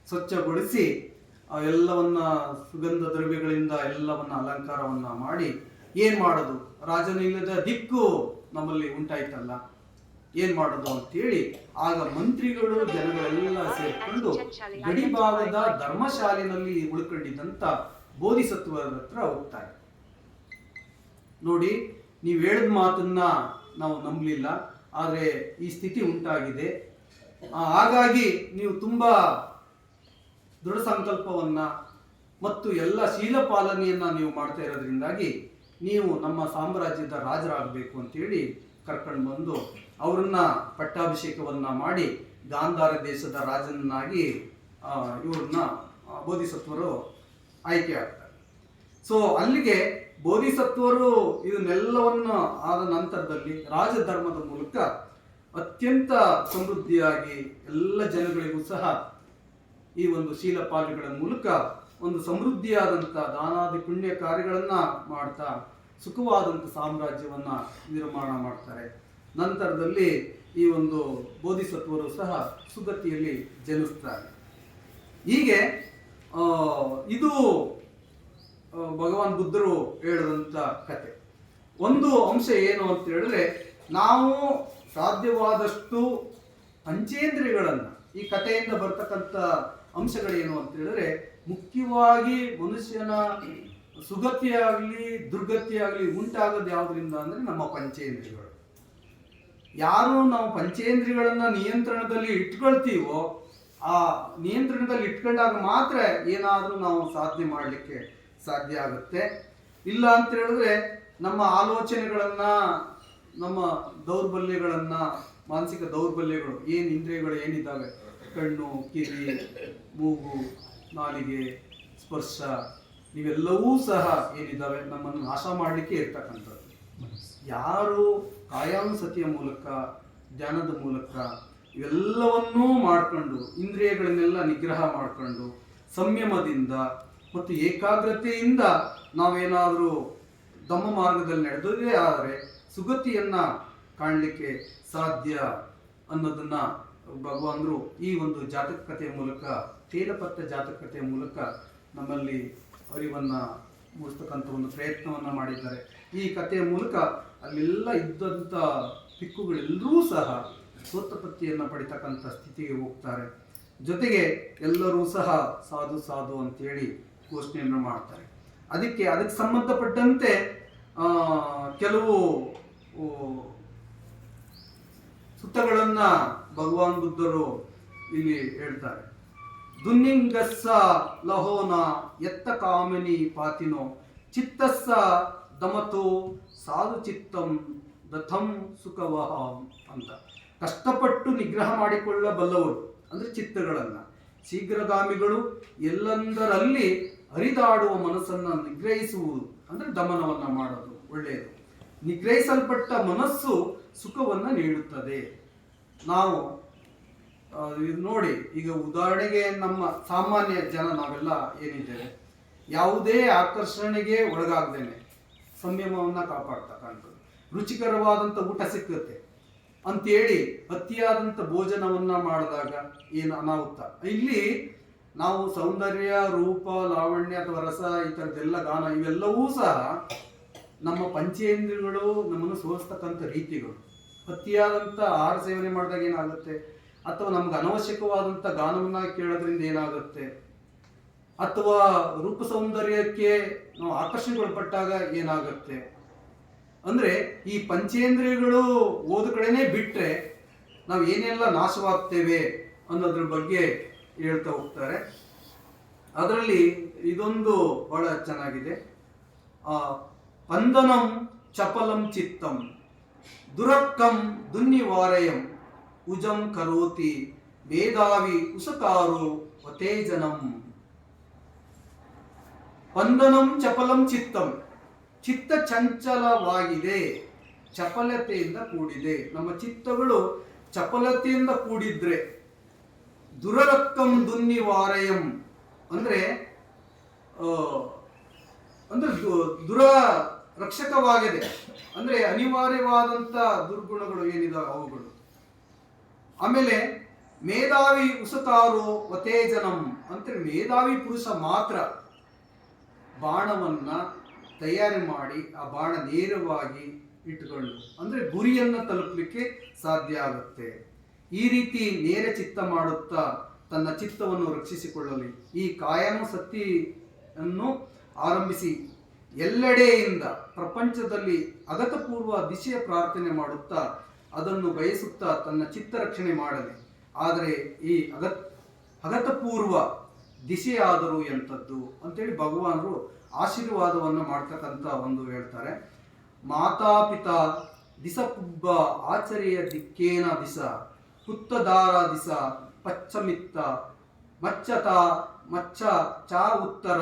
S1: ಸ್ವಚ್ಛಗೊಳಿಸಿ ಎಲ್ಲವನ್ನ ಸುಗಂಧ ದ್ರವ್ಯಗಳಿಂದ ಎಲ್ಲವನ್ನ ಅಲಂಕಾರವನ್ನ ಮಾಡಿ ಏನ್ ಮಾಡೋದು, ರಾಜನಿಲ್ಲದ ದಿಕ್ಕು ನಮ್ಮಲ್ಲಿ ಉಂಟಾಯ್ತಲ್ಲ, ಏನ್ ಮಾಡೋದು ಅಂತೇಳಿ ಆಗ ಮಂತ್ರಿಗಳು ಜನಗಳೆಲ್ಲ ಸೇರ್ಕೊಂಡು ಗಡಿಭಾಗದ ಧರ್ಮಶಾಲೆಯಲ್ಲಿ ಉಳ್ಕೊಂಡಿದ್ದಂತ ಬೋಧಿಸತ್ವರ ಹತ್ರ ಹೋಗ್ತಾರೆ. ನೋಡಿ, ನೀವು ಹೇಳಿದ ಮಾತನ್ನ ನಾವು ನಂಬಲಿಲ್ಲ, ಆದರೆ ಈ ಸ್ಥಿತಿ ಉಂಟಾಗಿದೆ. ಹಾಗಾಗಿ ನೀವು ತುಂಬಾ ದೃಢ ಸಂಕಲ್ಪವನ್ನ ಮತ್ತು ಎಲ್ಲ ಶೀಲ ಪಾಲನೆಯನ್ನ ನೀವು ಮಾಡ್ತಾ ಇರೋದ್ರಿಂದಾಗಿ ನೀವು ನಮ್ಮ ಸಾಮ್ರಾಜ್ಯದ ರಾಜರಾಗಬೇಕು ಅಂತೇಳಿ ಕರ್ಕೊಂಡು ಬಂದು ಅವರನ್ನ ಪಟ್ಟಾಭಿಷೇಕವನ್ನ ಮಾಡಿ ಗಾಂಧಾರ ದೇಶದ ರಾಜನನ್ನಾಗಿ ಇವ್ರನ್ನ ಬೋಧಿಸತ್ವರು ಆಯ್ಕೆ ಆಗ್ತಾರೆ. ಸೊ ಅಲ್ಲಿಗೆ ಬೋಧಿಸತ್ವರು ಇದನ್ನೆಲ್ಲವನ್ನ ಆದ ನಂತರದಲ್ಲಿ ರಾಜಧರ್ಮದ ಮೂಲಕ ಅತ್ಯಂತ ಸಮೃದ್ಧಿಯಾಗಿ ಎಲ್ಲ ಜನಗಳಿಗೂ ಸಹ ಈ ಒಂದು ಶೀಲಪಾಲುಗಳ ಮೂಲಕ ಒಂದು ಸಮೃದ್ಧಿಯಾದಂಥ ದಾನಾದಿ ಪುಣ್ಯ ಕಾರ್ಯಗಳನ್ನ ಮಾಡ್ತಾ ಸುಖವಾದಂಥ ಸಾಮ್ರಾಜ್ಯವನ್ನ ನಿರ್ಮಾಣ ಮಾಡ್ತಾರೆ. ನಂತರದಲ್ಲಿ ಈ ಒಂದು ಬೋಧಿಸತ್ವರು ಸಹ ಸುಗತಿಯಲ್ಲಿ ಜನಿಸ್ತಾರೆ. ಹೀಗೆ ಇದು ಭಗವಾನ್ ಬುದ್ಧರು ಹೇಳಿದಂಥ ಕತೆ. ಒಂದು ಅಂಶ ಏನು ಅಂತ ಹೇಳಿದ್ರೆ, ನಾವು ಸಾಧ್ಯವಾದಷ್ಟು ಪಂಚೇಂದ್ರಿಯಗಳನ್ನು, ಈ ಕಥೆಯಿಂದ ಬರ್ತಕ್ಕಂಥ ಅಂಶಗಳೇನು ಅಂತ ಹೇಳಿದ್ರೆ, ಮುಖ್ಯವಾಗಿ ಮನುಷ್ಯನ ಸುಗತಿಯಾಗಲಿ ದುರ್ಗತಿಯಾಗಲಿ ಉಂಟಾಗೋದು ಯಾವುದರಿಂದ ಅಂದರೆ ನಮ್ಮ ಪಂಚೇಂದ್ರಿಯಗಳು. ಯಾರು ನಾವು ಪಂಚೇಂದ್ರಿಯಗಳನ್ನ ನಿಯಂತ್ರಣದಲ್ಲಿ ಇಟ್ಕೊಳ್ತೀವೋ, ಆ ನಿಯಂತ್ರಣದಲ್ಲಿ ಇಟ್ಕೊಂಡಾಗ ಮಾತ್ರ ಏನಾದರೂ ನಾವು ಸಾಧನೆ ಮಾಡಲಿಕ್ಕೆ ಸಾಧ್ಯ ಆಗುತ್ತೆ. ಇಲ್ಲ ಅಂತ ಹೇಳಿದ್ರೆ ನಮ್ಮ ಆಲೋಚನೆಗಳನ್ನ, ನಮ್ಮ ದೌರ್ಬಲ್ಯಗಳನ್ನ, ಮಾನಸಿಕ ದೌರ್ಬಲ್ಯಗಳು, ಏನು ಇಂದ್ರಿಯಗಳು ಏನಿದ್ದಾವೆ, ಕಣ್ಣು, ಕಿವಿ, ಮೂಗು, ನಾಲಿಗೆ, ಸ್ಪರ್ಶ, ಇವೆಲ್ಲವೂ ಸಹ ಏನಿದ್ದಾವೆ ನಮ್ಮನ್ನು ನಾಶ ಮಾಡಲಿಕ್ಕೆ ಇರ್ತಕ್ಕಂಥದ್ದು. ಯಾರು ಕಾಯಾನುಸತಿಯ ಮೂಲಕ, ಧ್ಯಾನದ ಮೂಲಕ ಇವೆಲ್ಲವನ್ನೂ ಮಾಡಿಕೊಂಡು ಇಂದ್ರಿಯಗಳನ್ನೆಲ್ಲ ನಿಗ್ರಹ ಮಾಡಿಕೊಂಡು ಸಂಯಮದಿಂದ ಮತ್ತು ಏಕಾಗ್ರತೆಯಿಂದ ನಾವೇನಾದರೂ ಧಮ್ಮ ಮಾರ್ಗದಲ್ಲಿ ನಡೆದದೇ ಆದರೆ ಸುಗತಿಯನ್ನ ಕಾಣಲಿಕ್ಕೆ ಸಾಧ್ಯ ಅನ್ನೋದನ್ನ ಭಗವಾನರು ಈ ಒಂದು ಜಾತಕತೆಯ ಮೂಲಕ, ತೇಲಪತ್ತ ಜಾತಕತೆಯ ಮೂಲಕ ನಮ್ಮಲ್ಲಿ ಅರಿವನ್ನ ಮೂಡಿಸ್ತಕ್ಕಂಥ ಒಂದು ಪ್ರಯತ್ನವನ್ನ ಮಾಡಿದ್ದಾರೆ. ಈ ಕಥೆಯ ಮೂಲಕ ಅಲ್ಲೆಲ್ಲ ಇದ್ದಂಥ ಪಿಕ್ಕುಗಳೆಲ್ಲರೂ ಸಹ ಸ್ವೋತ್ಪತ್ತಿಯನ್ನು ಪಡಿತಕ್ಕಂಥ ಸ್ಥಿತಿಗೆ ಹೋಗ್ತಾರೆ. ಜೊತೆಗೆ ಎಲ್ಲರೂ ಸಹ ಸಾಧು ಸಾಧು ಅಂತೇಳಿ ಘೋಷಣೆಯನ್ನು ಮಾಡ್ತಾರೆ. ಅದಕ್ಕೆ ಸಂಬಂಧಪಟ್ಟಂತೆ ಕೆಲವು ಸುತ್ತಗಳನ್ನ ಭಗವಾನ್ ಬುದ್ಧರು ಇಲ್ಲಿ ಹೇಳ್ತಾರೆ. ದುನ್ನಿಂಗಸ್ಸ ಲಹೋನ ಎತ್ತ ಕಾಮಿನಿ ಪಾತಿನೋ ಚಿತ್ತಸ್ಸ ದಮತೋ ಸಾಧು ಚಿತ್ತಂ ದಥಂ ಸುಖವಹ ಅಂತ. ಕಷ್ಟಪಟ್ಟು ನಿಗ್ರಹ ಮಾಡಿಕೊಳ್ಳಬಲ್ಲವರು ಅಂದ್ರೆ ಚಿತ್ತಗಳನ್ನ, ಶೀಘ್ರಗಾಮಿಗಳು ಎಲ್ಲಂದರಲ್ಲಿ ಹರಿದಾಡುವ ಮನಸ್ಸನ್ನ ನಿಗ್ರಹಿಸುವುದು ಅಂದ್ರೆ ದಮನವನ್ನ ಮಾಡೋದು ಒಳ್ಳೆಯದು. ನಿಗ್ರಹಿಸಲ್ಪಟ್ಟ ಮನಸ್ಸು ಸುಖವನ್ನ ನೀಡುತ್ತದೆ. ನಾವು ಇದು ನೋಡಿ, ಈಗ ಉದಾಹರಣೆಗೆ ನಮ್ಮ ಸಾಮಾನ್ಯ ಜನ ನಾವೆಲ್ಲ ಏನಿದ್ದೇವೆ, ಯಾವುದೇ ಆಕರ್ಷಣೆಗೆ ಒಳಗಾಗ್ದೇನೆ ಸಂಯಮವನ್ನ ಕಾಪಾಡ್ತಕ್ಕಂಥದ್ದು. ರುಚಿಕರವಾದಂಥ ಊಟ ಸಿಕ್ಕುತ್ತೆ ಅಂತೇಳಿ ಅತಿಯಾದಂಥ ಭೋಜನವನ್ನ ಮಾಡಿದಾಗ ಏನು ಅನಾಹುತ. ಇಲ್ಲಿ ನಾವು ಸೌಂದರ್ಯ, ರೂಪ, ಲಾವಣ್ಯ ಅಥವಾ ರಸ, ಈ ಥರದ್ದೆಲ್ಲ ಗಾನ, ಇವೆಲ್ಲವೂ ಸಹ ನಮ್ಮ ಪಂಚೇಂದ್ರಿಯಗಳು ನಮ್ಮನ್ನು ಸೋಲಿಸ್ತಕ್ಕಂಥ ರೀತಿಗಳು. ಅತಿಯಾದಂಥ ಆಹಾರ ಸೇವನೆ ಮಾಡಿದಾಗ ಏನಾಗುತ್ತೆ, ಅಥವಾ ನಮ್ಗೆ ಅನವಶ್ಯಕವಾದಂಥ ಗಾನವನ್ನ ಕೇಳೋದ್ರಿಂದ ಏನಾಗುತ್ತೆ, ಅಥವಾ ರೂಪ ಸೌಂದರ್ಯಕ್ಕೆ ನಾವು ಆಕರ್ಷಣೆಗೊಳಪಟ್ಟಾಗ ಏನಾಗುತ್ತೆ ಅಂದ್ರೆ ಈ ಪಂಚೇಂದ್ರಿಯಗಳು ಓದ ಕಡೆನೇ ಬಿಟ್ರೆ ನಾವು ಏನೆಲ್ಲ ನಾಶವಾಗ್ತೇವೆ ಅನ್ನೋದ್ರ ಬಗ್ಗೆ ಹೇಳ್ತಾ ಹೋಗ್ತಾರೆ. ಅದರಲ್ಲಿ ಇದೊಂದು ಬಹಳ ಚೆನ್ನಾಗಿದೆ. ಪಂದನಂ ಚಪಲಂ ಚಿತ್ತಂ ದುರಕ್ಕಂ ದುನ್ನಿವಾರಯಂ ಉಜಂ ಕರೋತಿ ಮೇಧಾವಿ ಉಸಕಾರು ವತೇಜನಂ. ಪಂದನಂ ಚಪಲಂ ಚಿತ್ತಂ, ಚಿತ್ತ ಚಂಚಲವಾಗಿದೆ, ಚಪಲತೆಯಿಂದ ಕೂಡಿದೆ. ನಮ್ಮ ಚಿತ್ತಗಳು ಚಪಲತೆಯಿಂದ ಕೂಡಿದ್ರೆ, ದುರರಕ್ಕಂ ದುನ್ನಿವಾರಯಂ ಅಂದ್ರೆ ದುರ ರಕ್ಷಕವಾಗಿದೆ ಅಂದ್ರೆ ಅನಿವಾರ್ಯವಾದಂತ ದುರ್ಗುಣಗಳು ಏನಿದಾವೆ ಅವುಗಳು. ಆಮೇಲೆ ಮೇಧಾವಿ ಉಸತಾರೋ ವತೇಜನಂ ಅಂತೇಳಿ ಮೇಧಾವಿ ಪುರುಷ ಮಾತ್ರ ಬಾಣವನ್ನ ತಯಾರಿ ಮಾಡಿ ಆ ಬಾಣ ನೇರವಾಗಿ ಇಟ್ಟುಕೊಂಡು ಅಂದ್ರೆ ಗುರಿಯನ್ನು ತಲುಪಲಿಕ್ಕೆ ಸಾಧ್ಯ ಆಗುತ್ತೆ. ಈ ರೀತಿ ನೇರ ಚಿತ್ತ ಮಾಡುತ್ತಾ ತನ್ನ ಚಿತ್ತವನ್ನು ರಕ್ಷಿಸಿಕೊಳ್ಳಲಿ ಈ ಕಾಯಾನುಸಕ್ತಿಯನ್ನು ಆರಂಭಿಸಿ ಎಲ್ಲೆಡೆಯಿಂದ ಪ್ರಪಂಚದಲ್ಲಿ ಅಗತಪೂರ್ವ ದಿಶೆಯ ಪ್ರಾರ್ಥನೆ ಮಾಡುತ್ತಾ ಅದನ್ನು ಬಯಸುತ್ತಾ ತನ್ನ ಚಿತ್ತ ರಕ್ಷಣೆ ಮಾಡಲಿ. ಆದರೆ ಈ ಅಗತಪೂರ್ವ ದಿಶೆಯಾದರೂ ಎಂಥದ್ದು ಅಂತೇಳಿ ಭಗವಾನರು ಆಶೀರ್ವಾದವನ್ನು ಮಾಡ್ತಕ್ಕಂಥ ಒಂದು ಹೇಳ್ತಾರೆ. ಮಾತಾಪಿತಾ ದಿಸ ಪುಬ್ಬ ಆಚರೆಯ ದಿಕ್ಕೇನ ದಿಸ ಪುತ್ತದಾರ ದಿಸ ಪಚ್ಚಮಿತ್ತ ಮಚ್ಚತ ಮಚ್ಚ ಚಾ ಉತ್ತರ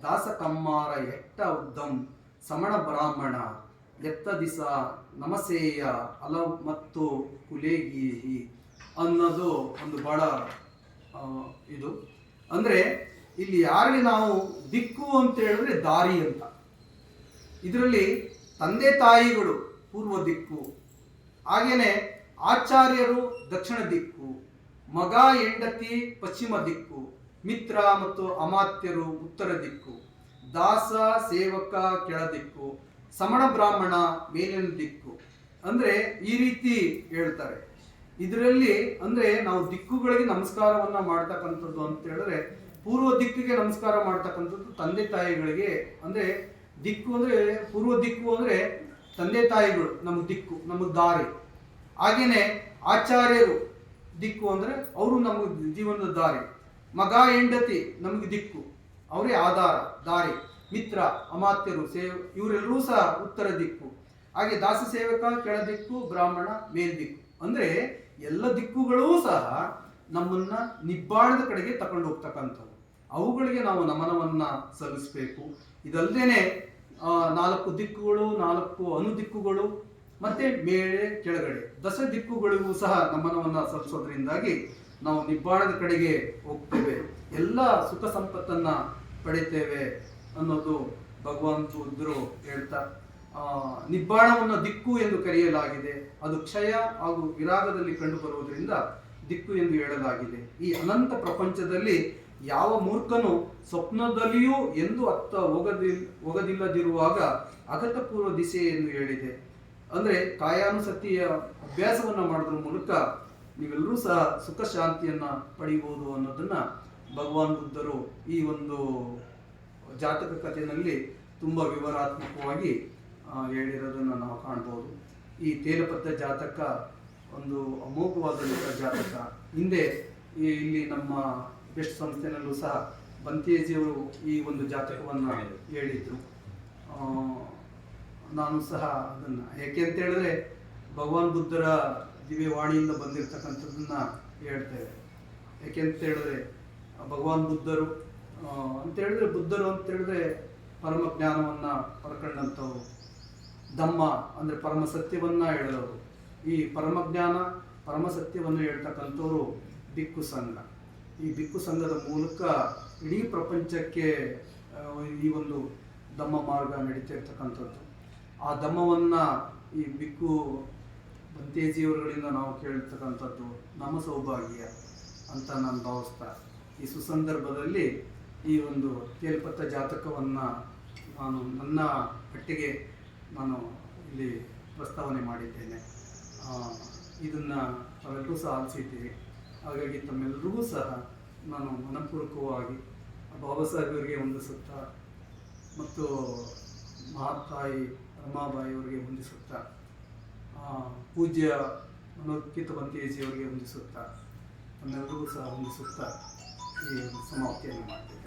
S1: ದಾಸ ಕಮ್ಮಾರ ಎಟ್ಟ ಉದ್ದಂ ಸಮಣ ಬ್ರಾಹ್ಮಣ ಎತ್ತ ದಿಸ ನಮಸೇಯ ಅಲ ಮತ್ತು ಕುಲೇಗಿ ಅನ್ನೋದು ಒಂದು ಬಹಳ ಇದು ಅಂದ್ರೆ ಇಲ್ಲಿ ಯಾರಿಗೆ ನಾವು ದಿಕ್ಕು ಅಂತ ಹೇಳಿದ್ರೆ ದಾರಿ ಅಂತ. ಇದರಲ್ಲಿ ತಂದೆ ತಾಯಿಗಳು ಪೂರ್ವ ದಿಕ್ಕು, ಹಾಗೇನೆ ಆಚಾರ್ಯರು ದಕ್ಷಿಣ ದಿಕ್ಕು, ಮಗ ಹೆಂಡತಿ ಪಶ್ಚಿಮ ದಿಕ್ಕು, ಮಿತ್ರ ಮತ್ತು ಅಮಾತ್ಯರು ಉತ್ತರ ದಿಕ್ಕು, ದಾಸ ಸೇವಕ ಕೆಳ ದಿಕ್ಕು, ಸಮಣ ಬ್ರಾಹ್ಮಣ ಮೇಲಿನ ದಿಕ್ಕು ಅಂದ್ರೆ ಈ ರೀತಿ ಹೇಳ್ತಾರೆ. ಇದರಲ್ಲಿ ಅಂದ್ರೆ ನಾವು ದಿಕ್ಕುಗಳಿಗೆ ನಮಸ್ಕಾರವನ್ನ ಮಾಡ್ತಕ್ಕಂಥದ್ದು ಅಂತ ಹೇಳಿದ್ರೆ ಪೂರ್ವ ದಿಕ್ಕಿಗೆ ನಮಸ್ಕಾರ ಮಾಡ್ತಕ್ಕಂಥದ್ದು ತಂದೆ ತಾಯಿಗಳಿಗೆ. ಅಂದ್ರೆ ದಿಕ್ಕು ಅಂದ್ರೆ ಪೂರ್ವ ದಿಕ್ಕು ಅಂದ್ರೆ ತಂದೆ ತಾಯಿಗಳು ನಮಗೆ ದಿಕ್ಕು, ನಮಗೆ ದಾರಿ. ಹಾಗೇನೆ ಆಚಾರ್ಯರು ದಿಕ್ಕು ಅಂದ್ರೆ ಅವರು ನಮಗೆ ಜೀವನದ ದಾರಿ. ಮಗ ಹೆಂಡತಿ ನಮಗೆ ದಿಕ್ಕು, ಅವರೇ ಆಧಾರ ದಾರಿ. ಮಿತ್ರ ಅಮಾತ್ಯರು ಇವರೆಲ್ಲರೂ ಸಹ ಉತ್ತರ ದಿಕ್ಕು. ಹಾಗೆ ದಾಸ ಸೇವಕ ಕೆಳ ದಿಕ್ಕು, ಬ್ರಾಹ್ಮಣ ಮೇಲ್ ದಿಕ್ಕು. ಅಂದ್ರೆ ಎಲ್ಲ ದಿಕ್ಕುಗಳೂ ಸಹ ನಮ್ಮನ್ನ ನಿಬ್ಬಾಣದ ಕಡೆಗೆ ತಕೊಂಡು ಹೋಗ್ತಕ್ಕಂಥವು. ಅವುಗಳಿಗೆ ನಾವು ನಮನವನ್ನ ಸಲ್ಲಿಸಬೇಕು. ಇದಲ್ಲದೇನೆ 4 ದಿಕ್ಕುಗಳು, 4 ಅನುದಿಕ್ಕುಗಳು, ಮತ್ತೆ ಮೇಲೆ ಕೆಳಗಡೆ ದಶ ದಿಕ್ಕುಗಳಿಗೂ ಸಹ ನಮನವನ್ನ ಸಲ್ಲಿಸೋದ್ರಿಂದಾಗಿ ನಾವು ನಿಬ್ಬಾಣದ ಕಡೆಗೆ ಹೋಗ್ತೇವೆ, ಎಲ್ಲ ಸುಖ ಸಂಪತ್ತನ್ನ ಪಡಿತೇವೆ ಅನ್ನೋದು ಭಗವಾನ್ ಬುದ್ಧರು ಹೇಳ್ತಾ. ನಿಬ್ಬಾಣವನ್ನು ದಿಕ್ಕು ಎಂದು ಕರೆಯಲಾಗಿದೆ. ಅದು ಕ್ಷಯ ಹಾಗೂ ವಿರಾಗದಲ್ಲಿ ಕಂಡು ಬರುವುದರಿಂದ ದಿಕ್ಕು ಎಂದು ಹೇಳಲಾಗಿದೆ. ಈ ಅನಂತ ಪ್ರಪಂಚದಲ್ಲಿ ಯಾವ ಮೂರ್ಖನು ಸ್ವಪ್ನದಲ್ಲಿಯೂ ಎಂದು ಅತ್ತ ಹೋಗದಿಲ್ಲದಿರುವಾಗ ಅಗತಪೂರ್ವ ದಿಶೆ ಎಂದು ಹೇಳಿದೆ. ಅಂದ್ರೆ ಕಾಯಾನುಸಕ್ತಿಯ ಅಭ್ಯಾಸವನ್ನ ಮಾಡೋದ್ರ ಮೂಲಕ ನೀವೆಲ್ಲರೂ ಸಹ ಸುಖ ಶಾಂತಿಯನ್ನ ಪಡೆಯಬಹುದು ಅನ್ನೋದನ್ನ ಭಗವಾನ್ ಬುದ್ಧರು ಈ ಒಂದು ಜಾತಕ ಕಥೆಯಲ್ಲಿ ತುಂಬಾ ವಿವರಾತ್ಮಕವಾಗಿ ಹೇಳಿರೋದನ್ನು ನಾವು ಕಾಣ್ಬೋದು. ಈ ತೇಲಪತ್ರ ಜಾತಕ ಒಂದು ಅಮೋಘವಾದಂಥ ಜಾತಕ. ಹಿಂದೆ ಇಲ್ಲಿ ನಮ್ಮ ಬೆಸ್ಟ್ ಸಂಸ್ಥೆನಲ್ಲೂ ಸಹ ಬಂತೇಜಿಯವರು ಈ ಒಂದು ಜಾತಕವನ್ನು ಹೇಳಿದ್ರು. ನಾನು ಸಹ ಅದನ್ನು ಯಾಕೆ ಅಂತ ಹೇಳಿದ್ರೆ ಭಗವಾನ್ ಬುದ್ಧರ ದಿವ್ಯವಾಣಿಯಿಂದ ಬಂದಿರತಕ್ಕಂಥದ್ದನ್ನ ಹೇಳ್ತೇವೆ. ಯಾಕೆಂತ ಹೇಳಿದ್ರೆ ಭಗವಾನ್ ಬುದ್ಧರು ಬುದ್ಧರು ಅಂತ ಹೇಳಿದ್ರೆ ಪರಮ ಜ್ಞಾನವನ್ನ ಪಡ್ಕೊಂಡಂಥವ್ರು, ಧಮ್ಮ ಅಂದ್ರೆ ಪರಮ ಸತ್ಯವನ್ನ ಹೇಳಿದವರು. ಈ ಪರಮಜ್ಞಾನ ಪರಮ ಸತ್ಯವನ್ನು ಹೇಳ್ತಕ್ಕಂಥವ್ರು ಭಿಕ್ಕು ಸಂಘ. ಈ ಭಿಕ್ಕು ಸಂಘದ ಮೂಲಕ ಇಡೀ ಪ್ರಪಂಚಕ್ಕೆ ಈ ಒಂದು ಧಮ್ಮ ಮಾರ್ಗ ನಡೀತಾ ಇರ್ತಕ್ಕಂಥದ್ದು. ಆ ಧಮ್ಮವನ್ನ ಈ ಭಿಕ್ಕು ಬಂತೇಜಿಯವರುಗಳಿಂದ ನಾವು ಕೇಳಿರ್ತಕ್ಕಂಥದ್ದು ನಮ್ಮ ಸೌಭಾಗ್ಯ ಅಂತ ನಾನು ಭಾವಿಸ್ತಾ ಈ ಸುಸಂದರ್ಭದಲ್ಲಿ ಈ ಒಂದು ತೇಲ್ಪತ್ತ ಜಾತಕವನ್ನ ನಾನು ನನ್ನ ಪಟ್ಟಿಗೆ ನಾನು ಇಲ್ಲಿ ಪ್ರಸ್ತಾವನೆ ಮಾಡಿದ್ದೇನೆ. ಇದನ್ನು ತಾವೆಲ್ಲರೂ ಸಹ ಆಲಿಸಿದ್ದೀರಿ. ಹಾಗಾಗಿ ತಮ್ಮೆಲ್ಲರಿಗೂ ಸಹ ನಾನು ಮನಪೂರ್ವಕವಾಗಿ ಬಾಬಾ ಸಾಹೇಬರಿಗೆ ವಂದಿಸುತ್ತಾ ಮತ್ತು ಮಹಾತಾಯಿ ರಮಾಬಾಯಿಯವರಿಗೆ ವಂದಿಸುತ್ತಾ ಪೂಜ್ಯ ಮನೋಕಿತ ಬಂತೇಜಿಯವರಿಗೆ ವಂದಿಸುತ್ತಾ ತಮ್ಮೆಲ್ಲರಿಗೂ ಸಹ ವಂದಿಸುತ್ತಾ ಈ ಸಮಾಪ್ತಿಯನ್ನು ಮಾಡ್ತೇನೆ.